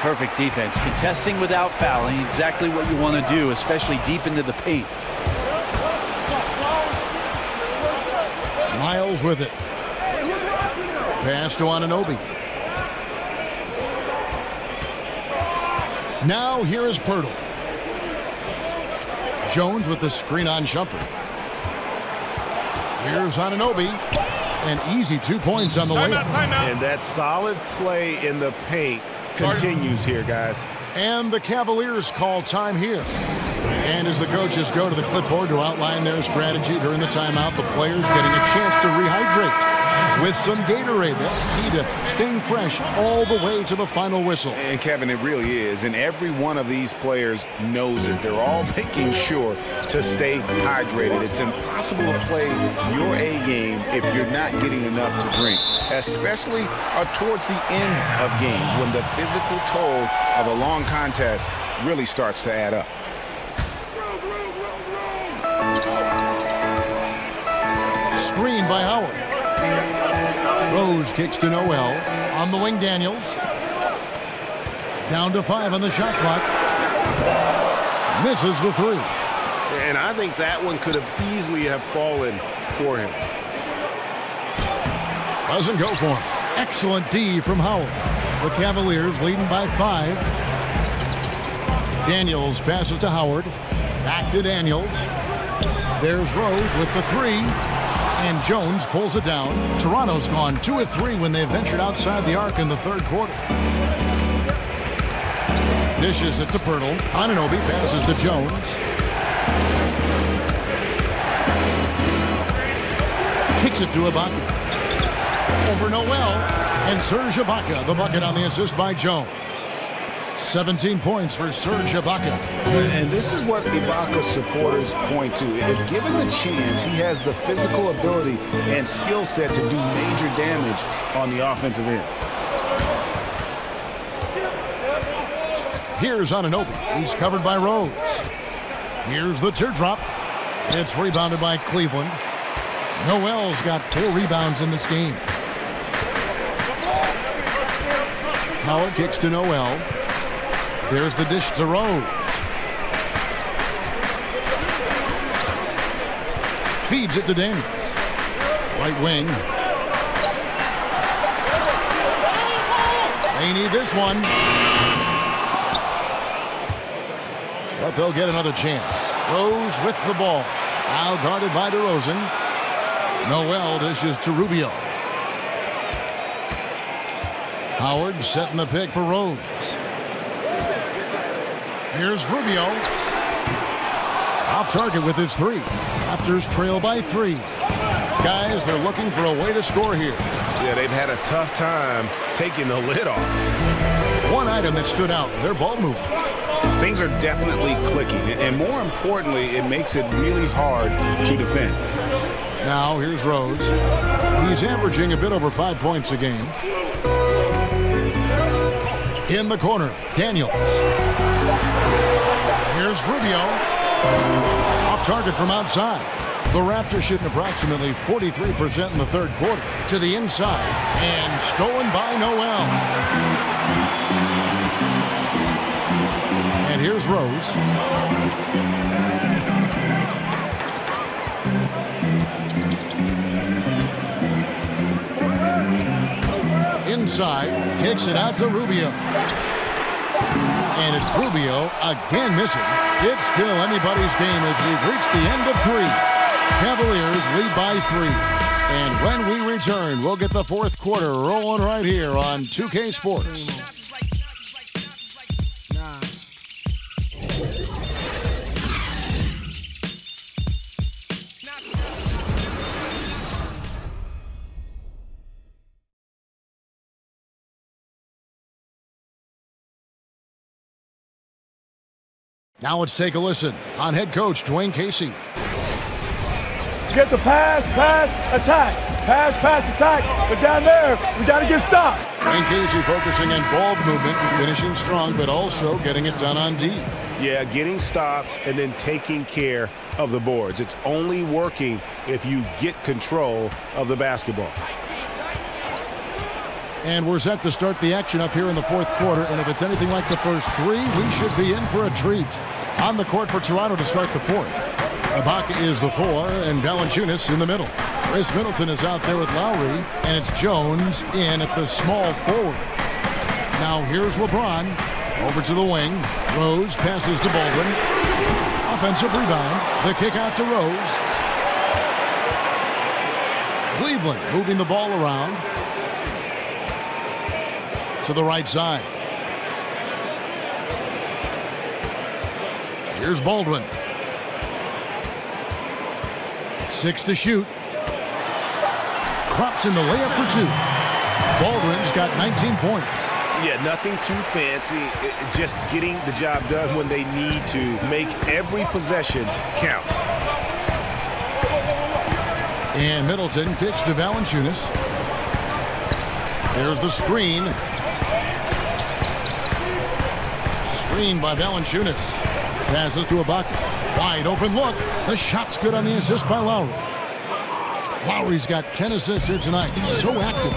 Perfect defense. Contesting without fouling. Exactly what you want to do, especially deep into the paint. Miles with it. Pass to Anunoby. Now here is Pirtle. Jones with the screen on Shumpert. Here's Anunoby. And easy 2 points on the way. And that solid play in the paint continues here, guys. And the Cavaliers call time here. And as the coaches go to the clipboard to outline their strategy during the timeout, the players getting a chance to rehydrate with some Gatorade. That's key to staying fresh all the way to the final whistle. And Kevin, it really is. And every one of these players knows it. They're all making sure to stay hydrated. It's impossible to play your A game if you're not getting enough to drink, especially towards the end of games when the physical toll of a long contest really starts to add up. Screen by Howard. Rose kicks to Noel. On the wing, Daniels. Down to 5 on the shot clock. Misses the 3. And I think that one could have easily have fallen for him. Doesn't go for him. Excellent D from Howard. The Cavaliers leading by 5. Daniels passes to Howard. Back to Daniels. There's Rose with the 3. And Jones pulls it down. Toronto's gone 2 of 3 when they ventured outside the arc in the third quarter. Dishes it to Pirtle. Anunoby passes to Jones. Kicks it to Ibaka. Over Noel. And Serge Ibaka, the bucket on the assist by Jones. 17 points for Serge Ibaka. And this is what Ibaka's supporters point to. If given the chance, he has the physical ability and skill set to do major damage on the offensive end. Here's Anunoby. He's covered by Rose. Here's the teardrop. It's rebounded by Cleveland. Noel's got 4 rebounds in this game. Howard kicks to Noel. There's the dish to Rose. Feeds it to Daniels. Right wing. They need this one. But they'll get another chance. Rose with the ball. Now guarded by DeRozan. Noel dishes to Rubio. Howard setting the pick for Rose. Here's Rubio. Off target with his three. Raptors trail by 3. Guys, they're looking for a way to score here. Yeah, they've had a tough time taking the lid off. One item that stood out, their ball movement. Things are definitely clicking, and more importantly, it makes it really hard to defend. Now here's Rose. He's averaging a bit over 5 points a game. In the corner, Daniels. Here's Rubio. Off target from outside. The Raptors shooting approximately 43% in the third quarter. To the inside. And stolen by Noel. And here's Rose. Inside. Kicks it out to Rubio. And it's Rubio again missing. It's still anybody's game as we've reached the end of 3. Cavaliers lead by 3. And when we return, we'll get the fourth quarter rolling right here on 2K Sports. Now let's take a listen on head coach Dwayne Casey. Get the pass, attack. Pass, attack. But down there, we got to get stopped. Dwayne Casey focusing on ball movement, finishing strong, but also getting it done on D. Yeah, getting stops and then taking care of the boards. It's only working if you get control of the basketball. And we're set to start the action up here in the fourth quarter. And if it's anything like the first 3, we should be in for a treat. On the court for Toronto to start the fourth. Ibaka is the 4, and Valanciunas in the middle. Chris Middleton is out there with Lowry, and it's Jones in at the small forward. Now here's LeBron. Over to the wing. Rose passes to Baldwin. Offensive rebound. The kick out to Rose. Cleveland moving the ball around. To the right side. Here's Baldwin. 6 to shoot. Drops in the layup for 2. Baldwin's got 19 points. Yeah, nothing too fancy. Just getting the job done when they need to. Make every possession count. And Middleton kicks to Valanciunas. There's the screen. Screen by Valanciunas. Passes to Ibaka. Wide open look. The shot's good on the assist by Lowry. Lowry's got 10 assists here tonight. So active.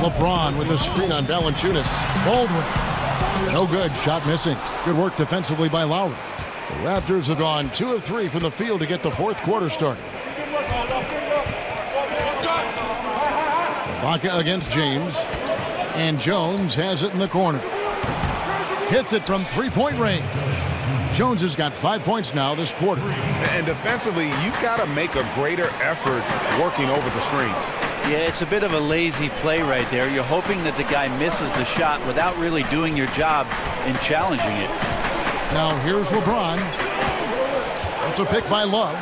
LeBron with a screen on Valanciunas. Baldwin. No good. Shot missing. Good work defensively by Lowry. The Raptors have gone 2 of 3 from the field to get the fourth quarter started. Ibaka against James. And Jones has it in the corner. Hits it from 3-point range. Jones has got 5 points now this quarter. And defensively, you've got to make a greater effort working over the screens. Yeah, it's a bit of a lazy play right there. You're hoping that the guy misses the shot without really doing your job in challenging it. Now here's LeBron. It's a pick by Love.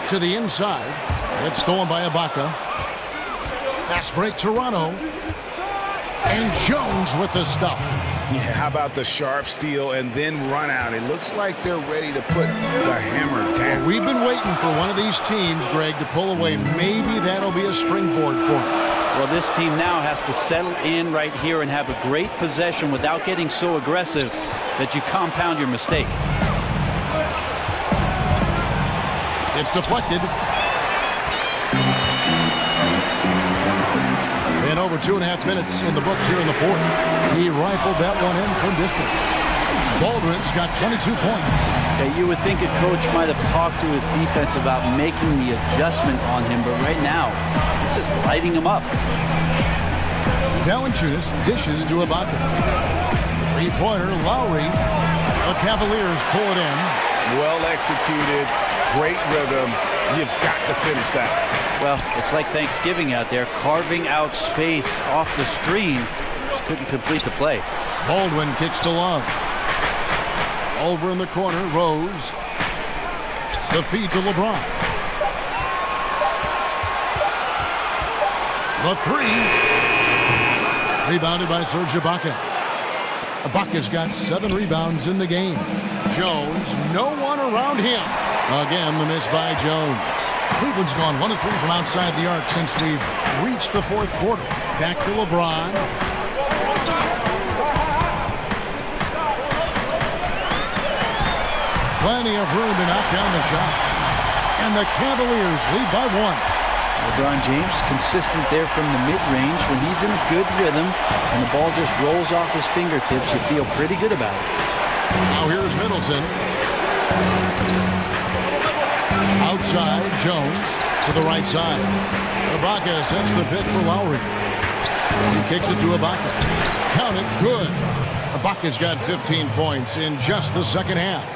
To the inside. It's stolen by Ibaka. Fast break Toronto. And Jones with the stuff. Yeah, how about the sharp steal and then run out? It looks like they're ready to put the hammer down. We've been waiting for one of these teams, Greg, to pull away. Maybe that'll be a springboard for them. Well, this team now has to settle in right here and have a great possession without getting so aggressive that you compound your mistake. It's deflected. And over 2.5 minutes in the books here in the fourth. He rifled that one in from distance. Baldwin's got 22 points. Yeah, you would think a coach might have talked to his defense about making the adjustment on him, but right now, he's just lighting him up. Valanciunas dishes to Ibaka. Three-pointer, Lowry. The Cavaliers pull it in. Well executed, great rhythm. You've got to finish that. Well, it's like Thanksgiving out there, carving out space off the screen. Just couldn't complete the play. Baldwin kicks to Love. Over in the corner, Rose. The feed to LeBron. The three. Rebounded by Serge Ibaka. Ibaka's got 7 rebounds in the game. Jones, no one around him. Again, the miss by Jones. Cleveland's gone 1 of 3 from outside the arc since we've reached the fourth quarter. Back to LeBron. Plenty of room to knock down the shot. And the Cavaliers lead by 1. LeBron James consistent there from the mid-range. When he's in a good rhythm and the ball just rolls off his fingertips, you feel pretty good about it. Now here's Middleton. Outside, Jones to the right side. Ibaka sets the pick for Lowry. He kicks it to Ibaka. Count it, good. Ibaka's got 15 points in just the second half.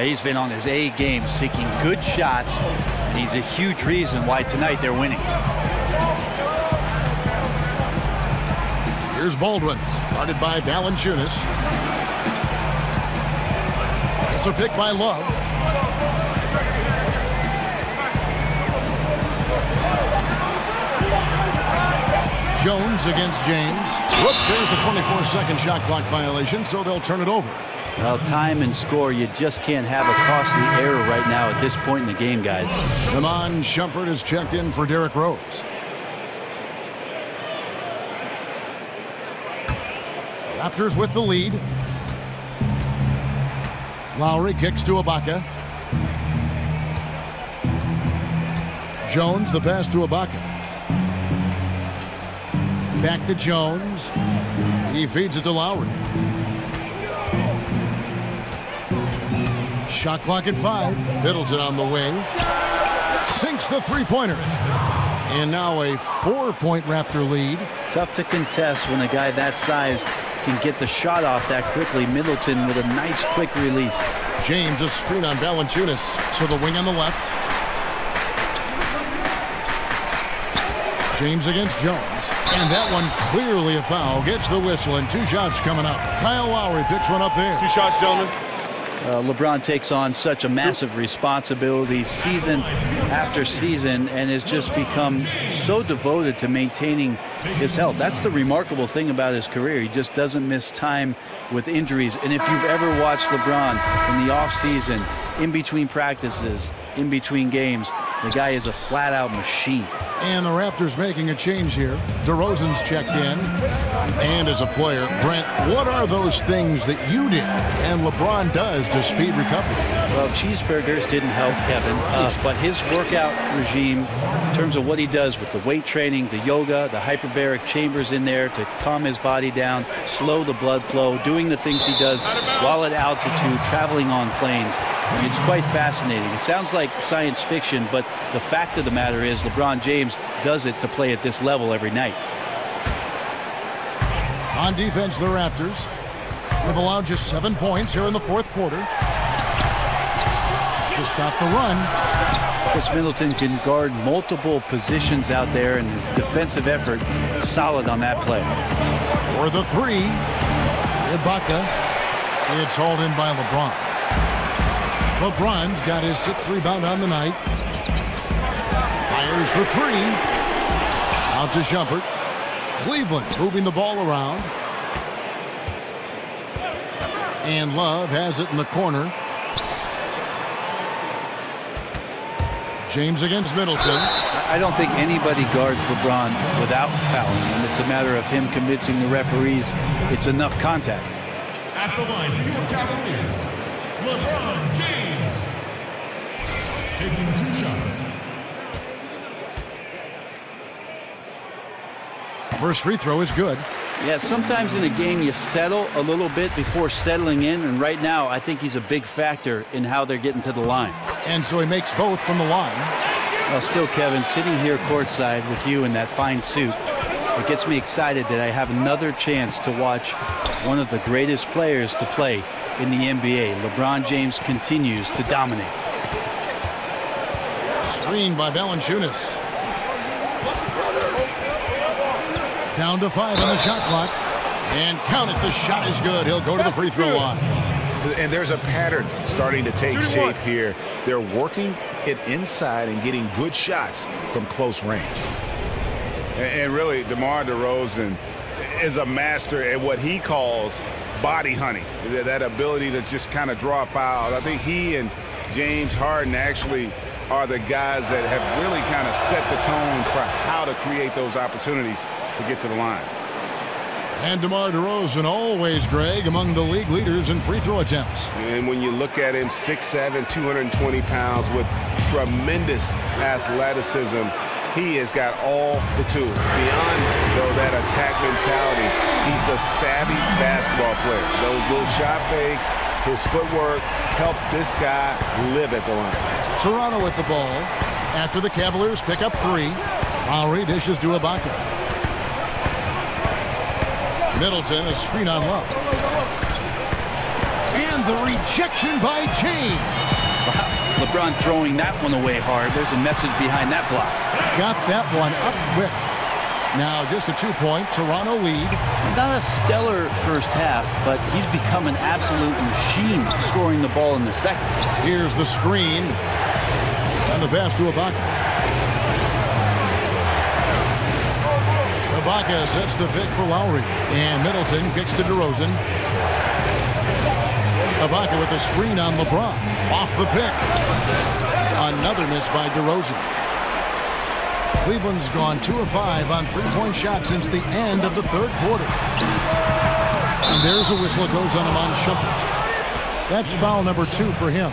He's been on his A game, seeking good shots, and he's a huge reason why tonight they're winning. Here's Baldwin, guarded by Valanciunas. It's a pick by Love. Jones against James. Whoops, there's the 24-second shot clock violation, so they'll turn it over. Well, time and score, you just can't have a costly error right now at this point in the game, guys. Iman Shumpert is checked in for Derrick Rose. Raptors with the lead. Lowry kicks to Ibaka. Jones, the pass to Ibaka. Back to Jones. He feeds it to Lowry. Shot clock at 5. Middleton on the wing. Sinks the three-pointer. And now a 4-point Raptor lead. Tough to contest when a guy that size can get the shot off that quickly. Middleton with a nice quick release. James, a screen on Valanciunas. To the wing on the left. James against Jones. And that one clearly a foul. Gets the whistle and 2 shots coming up. Kyle Lowry picks one up there. 2 shots, gentlemen. LeBron takes on such a massive responsibility season after season and has just become so devoted to maintaining his health. That's the remarkable thing about his career. He just doesn't miss time with injuries. And if you've ever watched LeBron in the offseason, in between practices, in between games, the guy is a flat-out machine. And the Raptors making a change here. DeRozan's checked in. And as a player, Brent, what are those things that you did and LeBron does to speed recovery? Well, cheeseburgers didn't help Kevin, but his workout regime in terms of what he does with the weight training, the yoga, the hyperbaric chambers in there to calm his body down, slow the blood flow, doing the things he does while at altitude, traveling on planes. It's quite fascinating. It sounds like science fiction, but the fact of the matter is LeBron James does it to play at this level every night. On defense, the Raptors have allowed just 7 points here in the fourth quarter. To stop the run. Chris Middleton can guard multiple positions out there, and his defensive effort solid on that play. For the 3, Ibaka. It's hauled in by LeBron. LeBron's got his 6th rebound on the night. Fires for 3. Out to Shumpert. Cleveland moving the ball around. And Love has it in the corner. James against Middleton. I don't think anybody guards LeBron without fouling him. It's a matter of him convincing the referees it's enough contact. At the line for your Cavaliers, LeBron James. Taking 2 shots. First free throw is good. Yeah, sometimes in a game you settle a little bit before settling in, and right now I think he's a big factor in how they're getting to the line. And so he makes both from the line. Well, still, Kevin, sitting here courtside with you in that fine suit, it gets me excited that I have another chance to watch one of the greatest players to play in the NBA. LeBron James continues to dominate. Screen by Valanciunas. Down to 5 on the shot clock. And count it, the shot is good. He'll go to the free throw line. And there's a pattern starting to take shape here. They're working it inside and getting good shots from close range. And really, DeMar DeRozan is a master at what he calls body hunting, that ability to just kind of draw fouls. I think he and James Harden actually are the guys that have really kind of set the tone for how to create those opportunities to get to the line. And DeMar DeRozan, always, Greg, among the league leaders in free throw attempts. And when you look at him, 6'7", 220 pounds with tremendous athleticism, he has got all the tools. Beyond, though, that attack mentality, he's a savvy basketball player. Those little shot fakes, his footwork helped this guy live at the line. Toronto with the ball after the Cavaliers pick up 3. Lowry dishes to Ibaka. Middleton, a screen on Love. And the rejection by James. Wow. LeBron throwing that one away hard. There's a message behind that block. Got that one up quick. Now just a 2-point Toronto lead. Not a stellar first half, but he's become an absolute machine scoring the ball in the second. Here's the screen. And the pass to Ibaka. Ibaka sets the pick for Lowry. And Middleton kicks to DeRozan. Ibaka with a screen on LeBron. Off the pick. Another miss by DeRozan. Cleveland's gone 2 of 5 on three-point shots since the end of the third quarter. And there's a whistle. It goes on him on Shumpert. That's foul number 2 for him.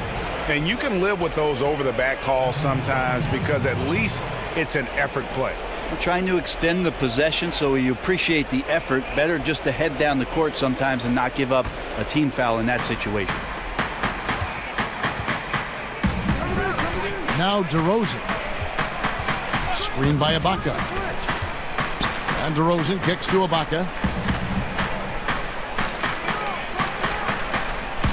And you can live with those over-the-back calls sometimes because at least it's an effort play. We're trying to extend the possession, so you appreciate the effort. Better just to head down the court sometimes and not give up a team foul in that situation. Now DeRozan. Screen by Ibaka. And DeRozan kicks to Ibaka.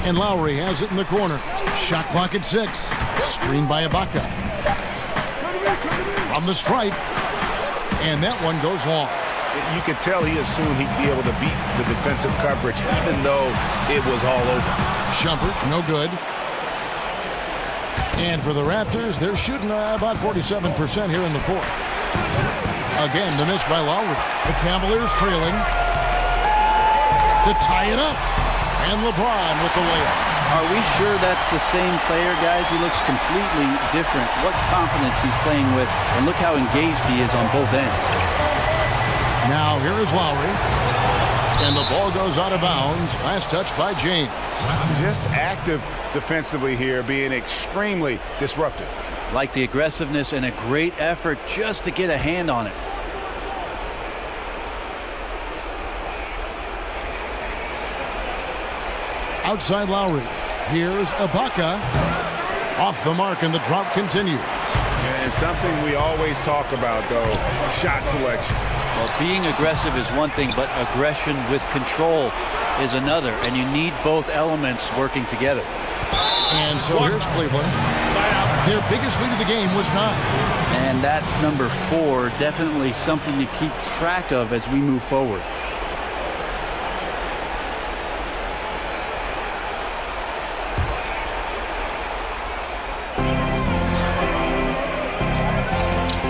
And Lowry has it in the corner. Shot clock at 6. Screen by Ibaka. From the stripe. And that one goes long. You could tell he assumed he'd be able to beat the defensive coverage even though it was all over. Shumpert, no good. And for the Raptors, they're shooting about 47% here in the fourth. Again, the miss by Lowry. The Cavaliers trailing to tie it up. And LeBron with the layup. Are we sure that's the same player, guys? He looks completely different. What confidence he's playing with, and look how engaged he is on both ends. Now here is Lowry. And the ball goes out of bounds. Last touch by James. Just active defensively here, being extremely disruptive. Like the aggressiveness and a great effort just to get a hand on it. Outside Lowry. Here's Ibaka. Off the mark, and the drought continues. And something we always talk about, though, shot selection. Well, being aggressive is one thing, but aggression with control is another, and you need both elements working together. And so here's Cleveland. Their biggest lead of the game was 9. And that's number 4, definitely something to keep track of as we move forward.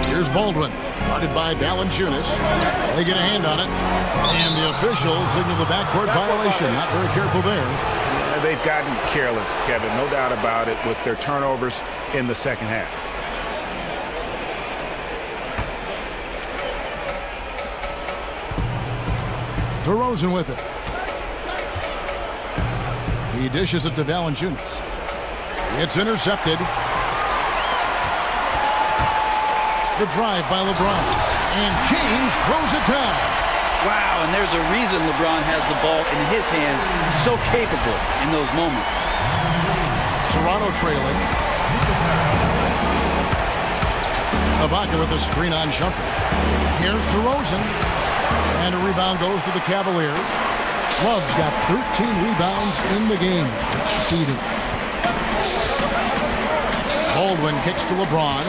Here's Baldwin, guarded by Valanciunas. They get a hand on it, and the officials signal the backcourt violation. Not very careful there. They've gotten careless, Kevin, no doubt about it, with their turnovers in the second half. DeRozan with it. He dishes it to Valanciunas. It's intercepted. The drive by LeBron. And James throws it down. Wow, and there's a reason LeBron has the ball in his hands. So capable in those moments. Toronto trailing. Ibaka with a screen-on jumper. Here's DeRozan. And a rebound goes to the Cavaliers. Love's got 13 rebounds in the game. Cheating. Baldwin kicks to LeBron.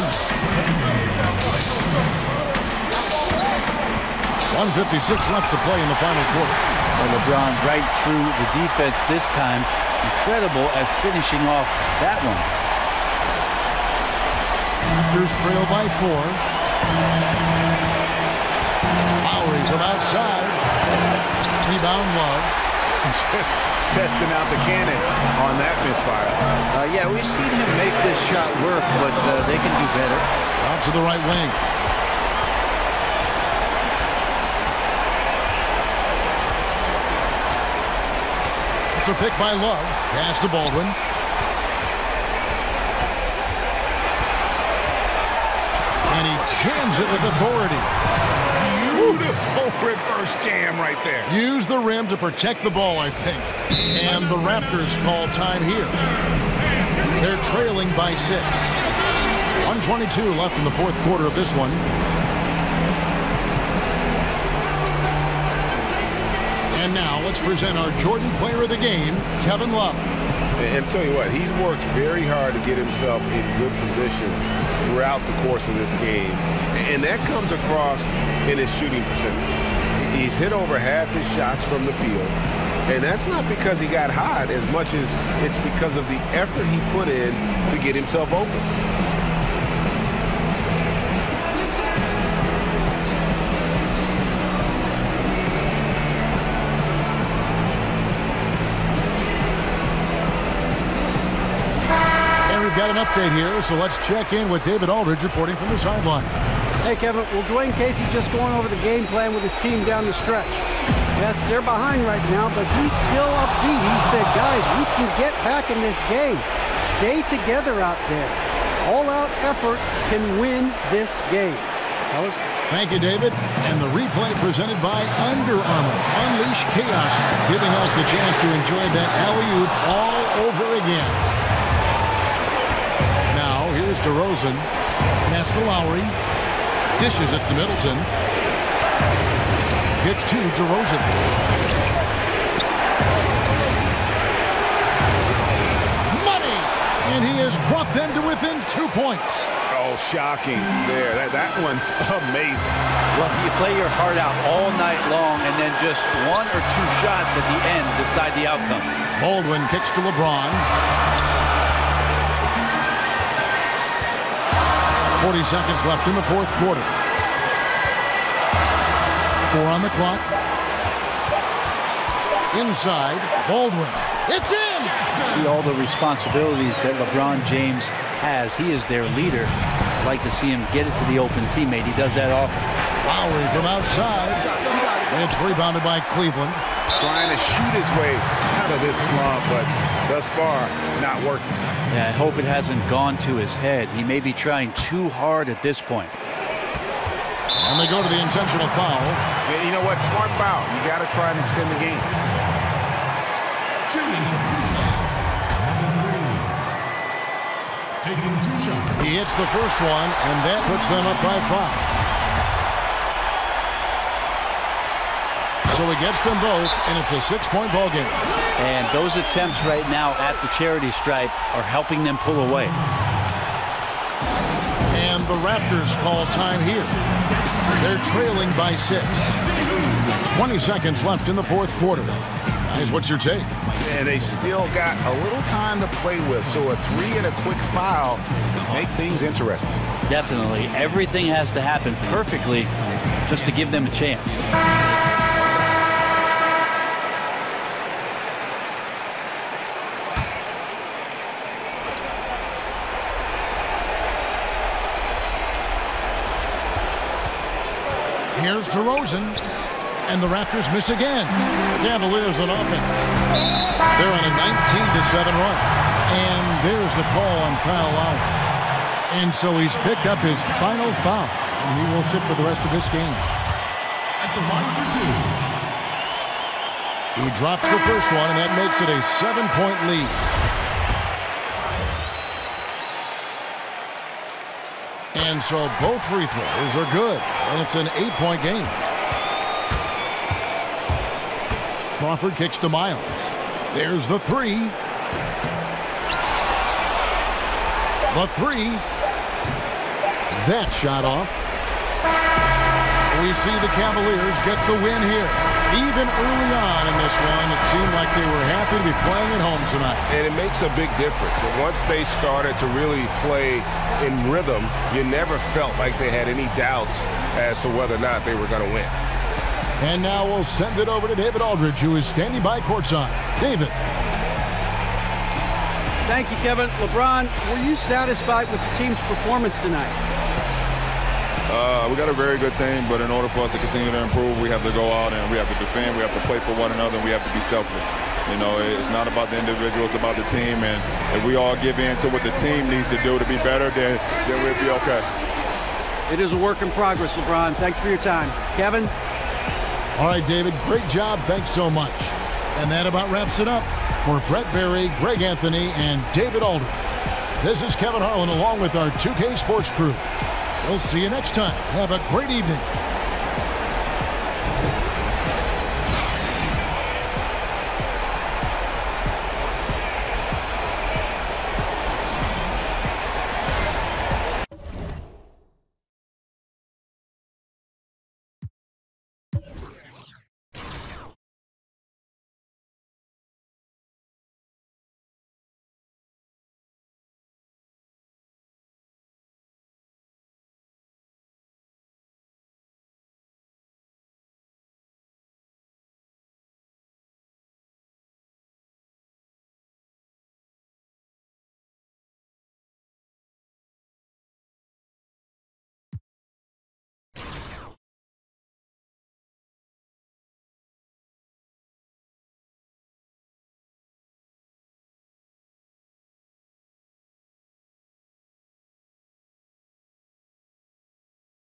1:56 left to play in the final quarter. Well, LeBron right through the defense this time. Incredible at finishing off that one. Raptors trail by 4. Lowry from outside. Rebound Love. Just testing out the cannon on that misfire. Yeah, we've seen him make this shot work, but they can do better. Out to the right wing. It's a pick by Love. Pass to Baldwin. And he jams it with authority. Beautiful reverse jam right there. Use the rim to protect the ball, I think. And the Raptors call time here. They're trailing by 6. 1:22 left in the fourth quarter of this one. And now let's present our Jordan Player of the Game, Kevin Love. And tell you what, he's worked very hard to get himself in good position throughout the course of this game. And that comes across in his shooting percentage. He's hit over half his shots from the field. And that's not because he got hot as much as it's because of the effort he put in to get himself open. Got an update here, so let's check in with David Aldridge reporting from the sideline. Hey, Kevin. Well, Dwayne Casey just going over the game plan with his team down the stretch. Yes, they're behind right now, but he's still upbeat. He said, guys, we can get back in this game. Stay together out there. All-out effort can win this game. Thank you, David. And the replay presented by Under Armour. Unleash chaos, giving us the chance to enjoy that alley-oop all over again. Here's DeRozan. Pass to Lowry. Dishes it to Middleton. Gets to DeRozan. Money! And he has brought them to within 2 points. Oh, shocking there. That one's amazing. Well, you play your heart out all night long, and then just 1 or 2 shots at the end decide the outcome. Baldwin kicks to LeBron. 40 seconds left in the fourth quarter. 4 on the clock. Inside, Baldwin. It's in! See all the responsibilities that LeBron James has. He is their leader. I'd like to see him get it to the open teammate. He does that often. Lowry from outside. It's rebounded by Cleveland. Trying to shoot his way out of this slump, but thus far, not working. Yeah, I hope it hasn't gone to his head. He may be trying too hard at this point. And they go to the intentional foul. Yeah, you know what? Smart foul. You got to try and extend the game. Taking 2 shots. He hits the first one, and that puts them up by 5. So he gets them both, and it's a 6-point ball game. And those attempts right now at the charity stripe are helping them pull away. And the Raptors call time here. They're trailing by 6. 20 seconds left in the fourth quarter. Guys, what's your take? And they still got a little time to play with, so a 3 and a quick foul make things interesting. Definitely. Everything has to happen perfectly just to give them a chance. Here's DeRozan, and the Raptors miss again. Cavaliers on offense. They're on a 19-7 run. And there's the call on Kyle Lowry. And so he's picked up his final foul, and he will sit for the rest of this game. the line for two. He drops the first one, and that makes it a 7-point lead. And so both free throws are good, and it's an 8-point game. Crawford kicks to Miles. There's the three. The three. That shot off. We see the Cavaliers get the win here. Even early on in this one, it seemed like they were happy to be playing at home tonight. And it makes a big difference. And once they started to really play in rhythm, you never felt like they had any doubts as to whether or not they were going to win. And now we'll send it over to David Aldridge, who is standing by courtside. David. Thank you, Kevin. LeBron, were you satisfied with the team's performance tonight? We got a very good team, but in order for us to continue to improve, we have to go out and we have to defend, we have to play for one another, and we have to be selfless. You know, it's not about the individual, it's about the team, and if we all give in to what the team needs to do to be better, then we'll be okay. It is a work in progress, LeBron. Thanks for your time. Kevin? All right, David, great job. Thanks so much. And that about wraps it up. For Brett Berry, Greg Anthony, and David Aldridge, this is Kevin Harlan along with our 2K Sports crew. We'll see you next time. Have a great evening.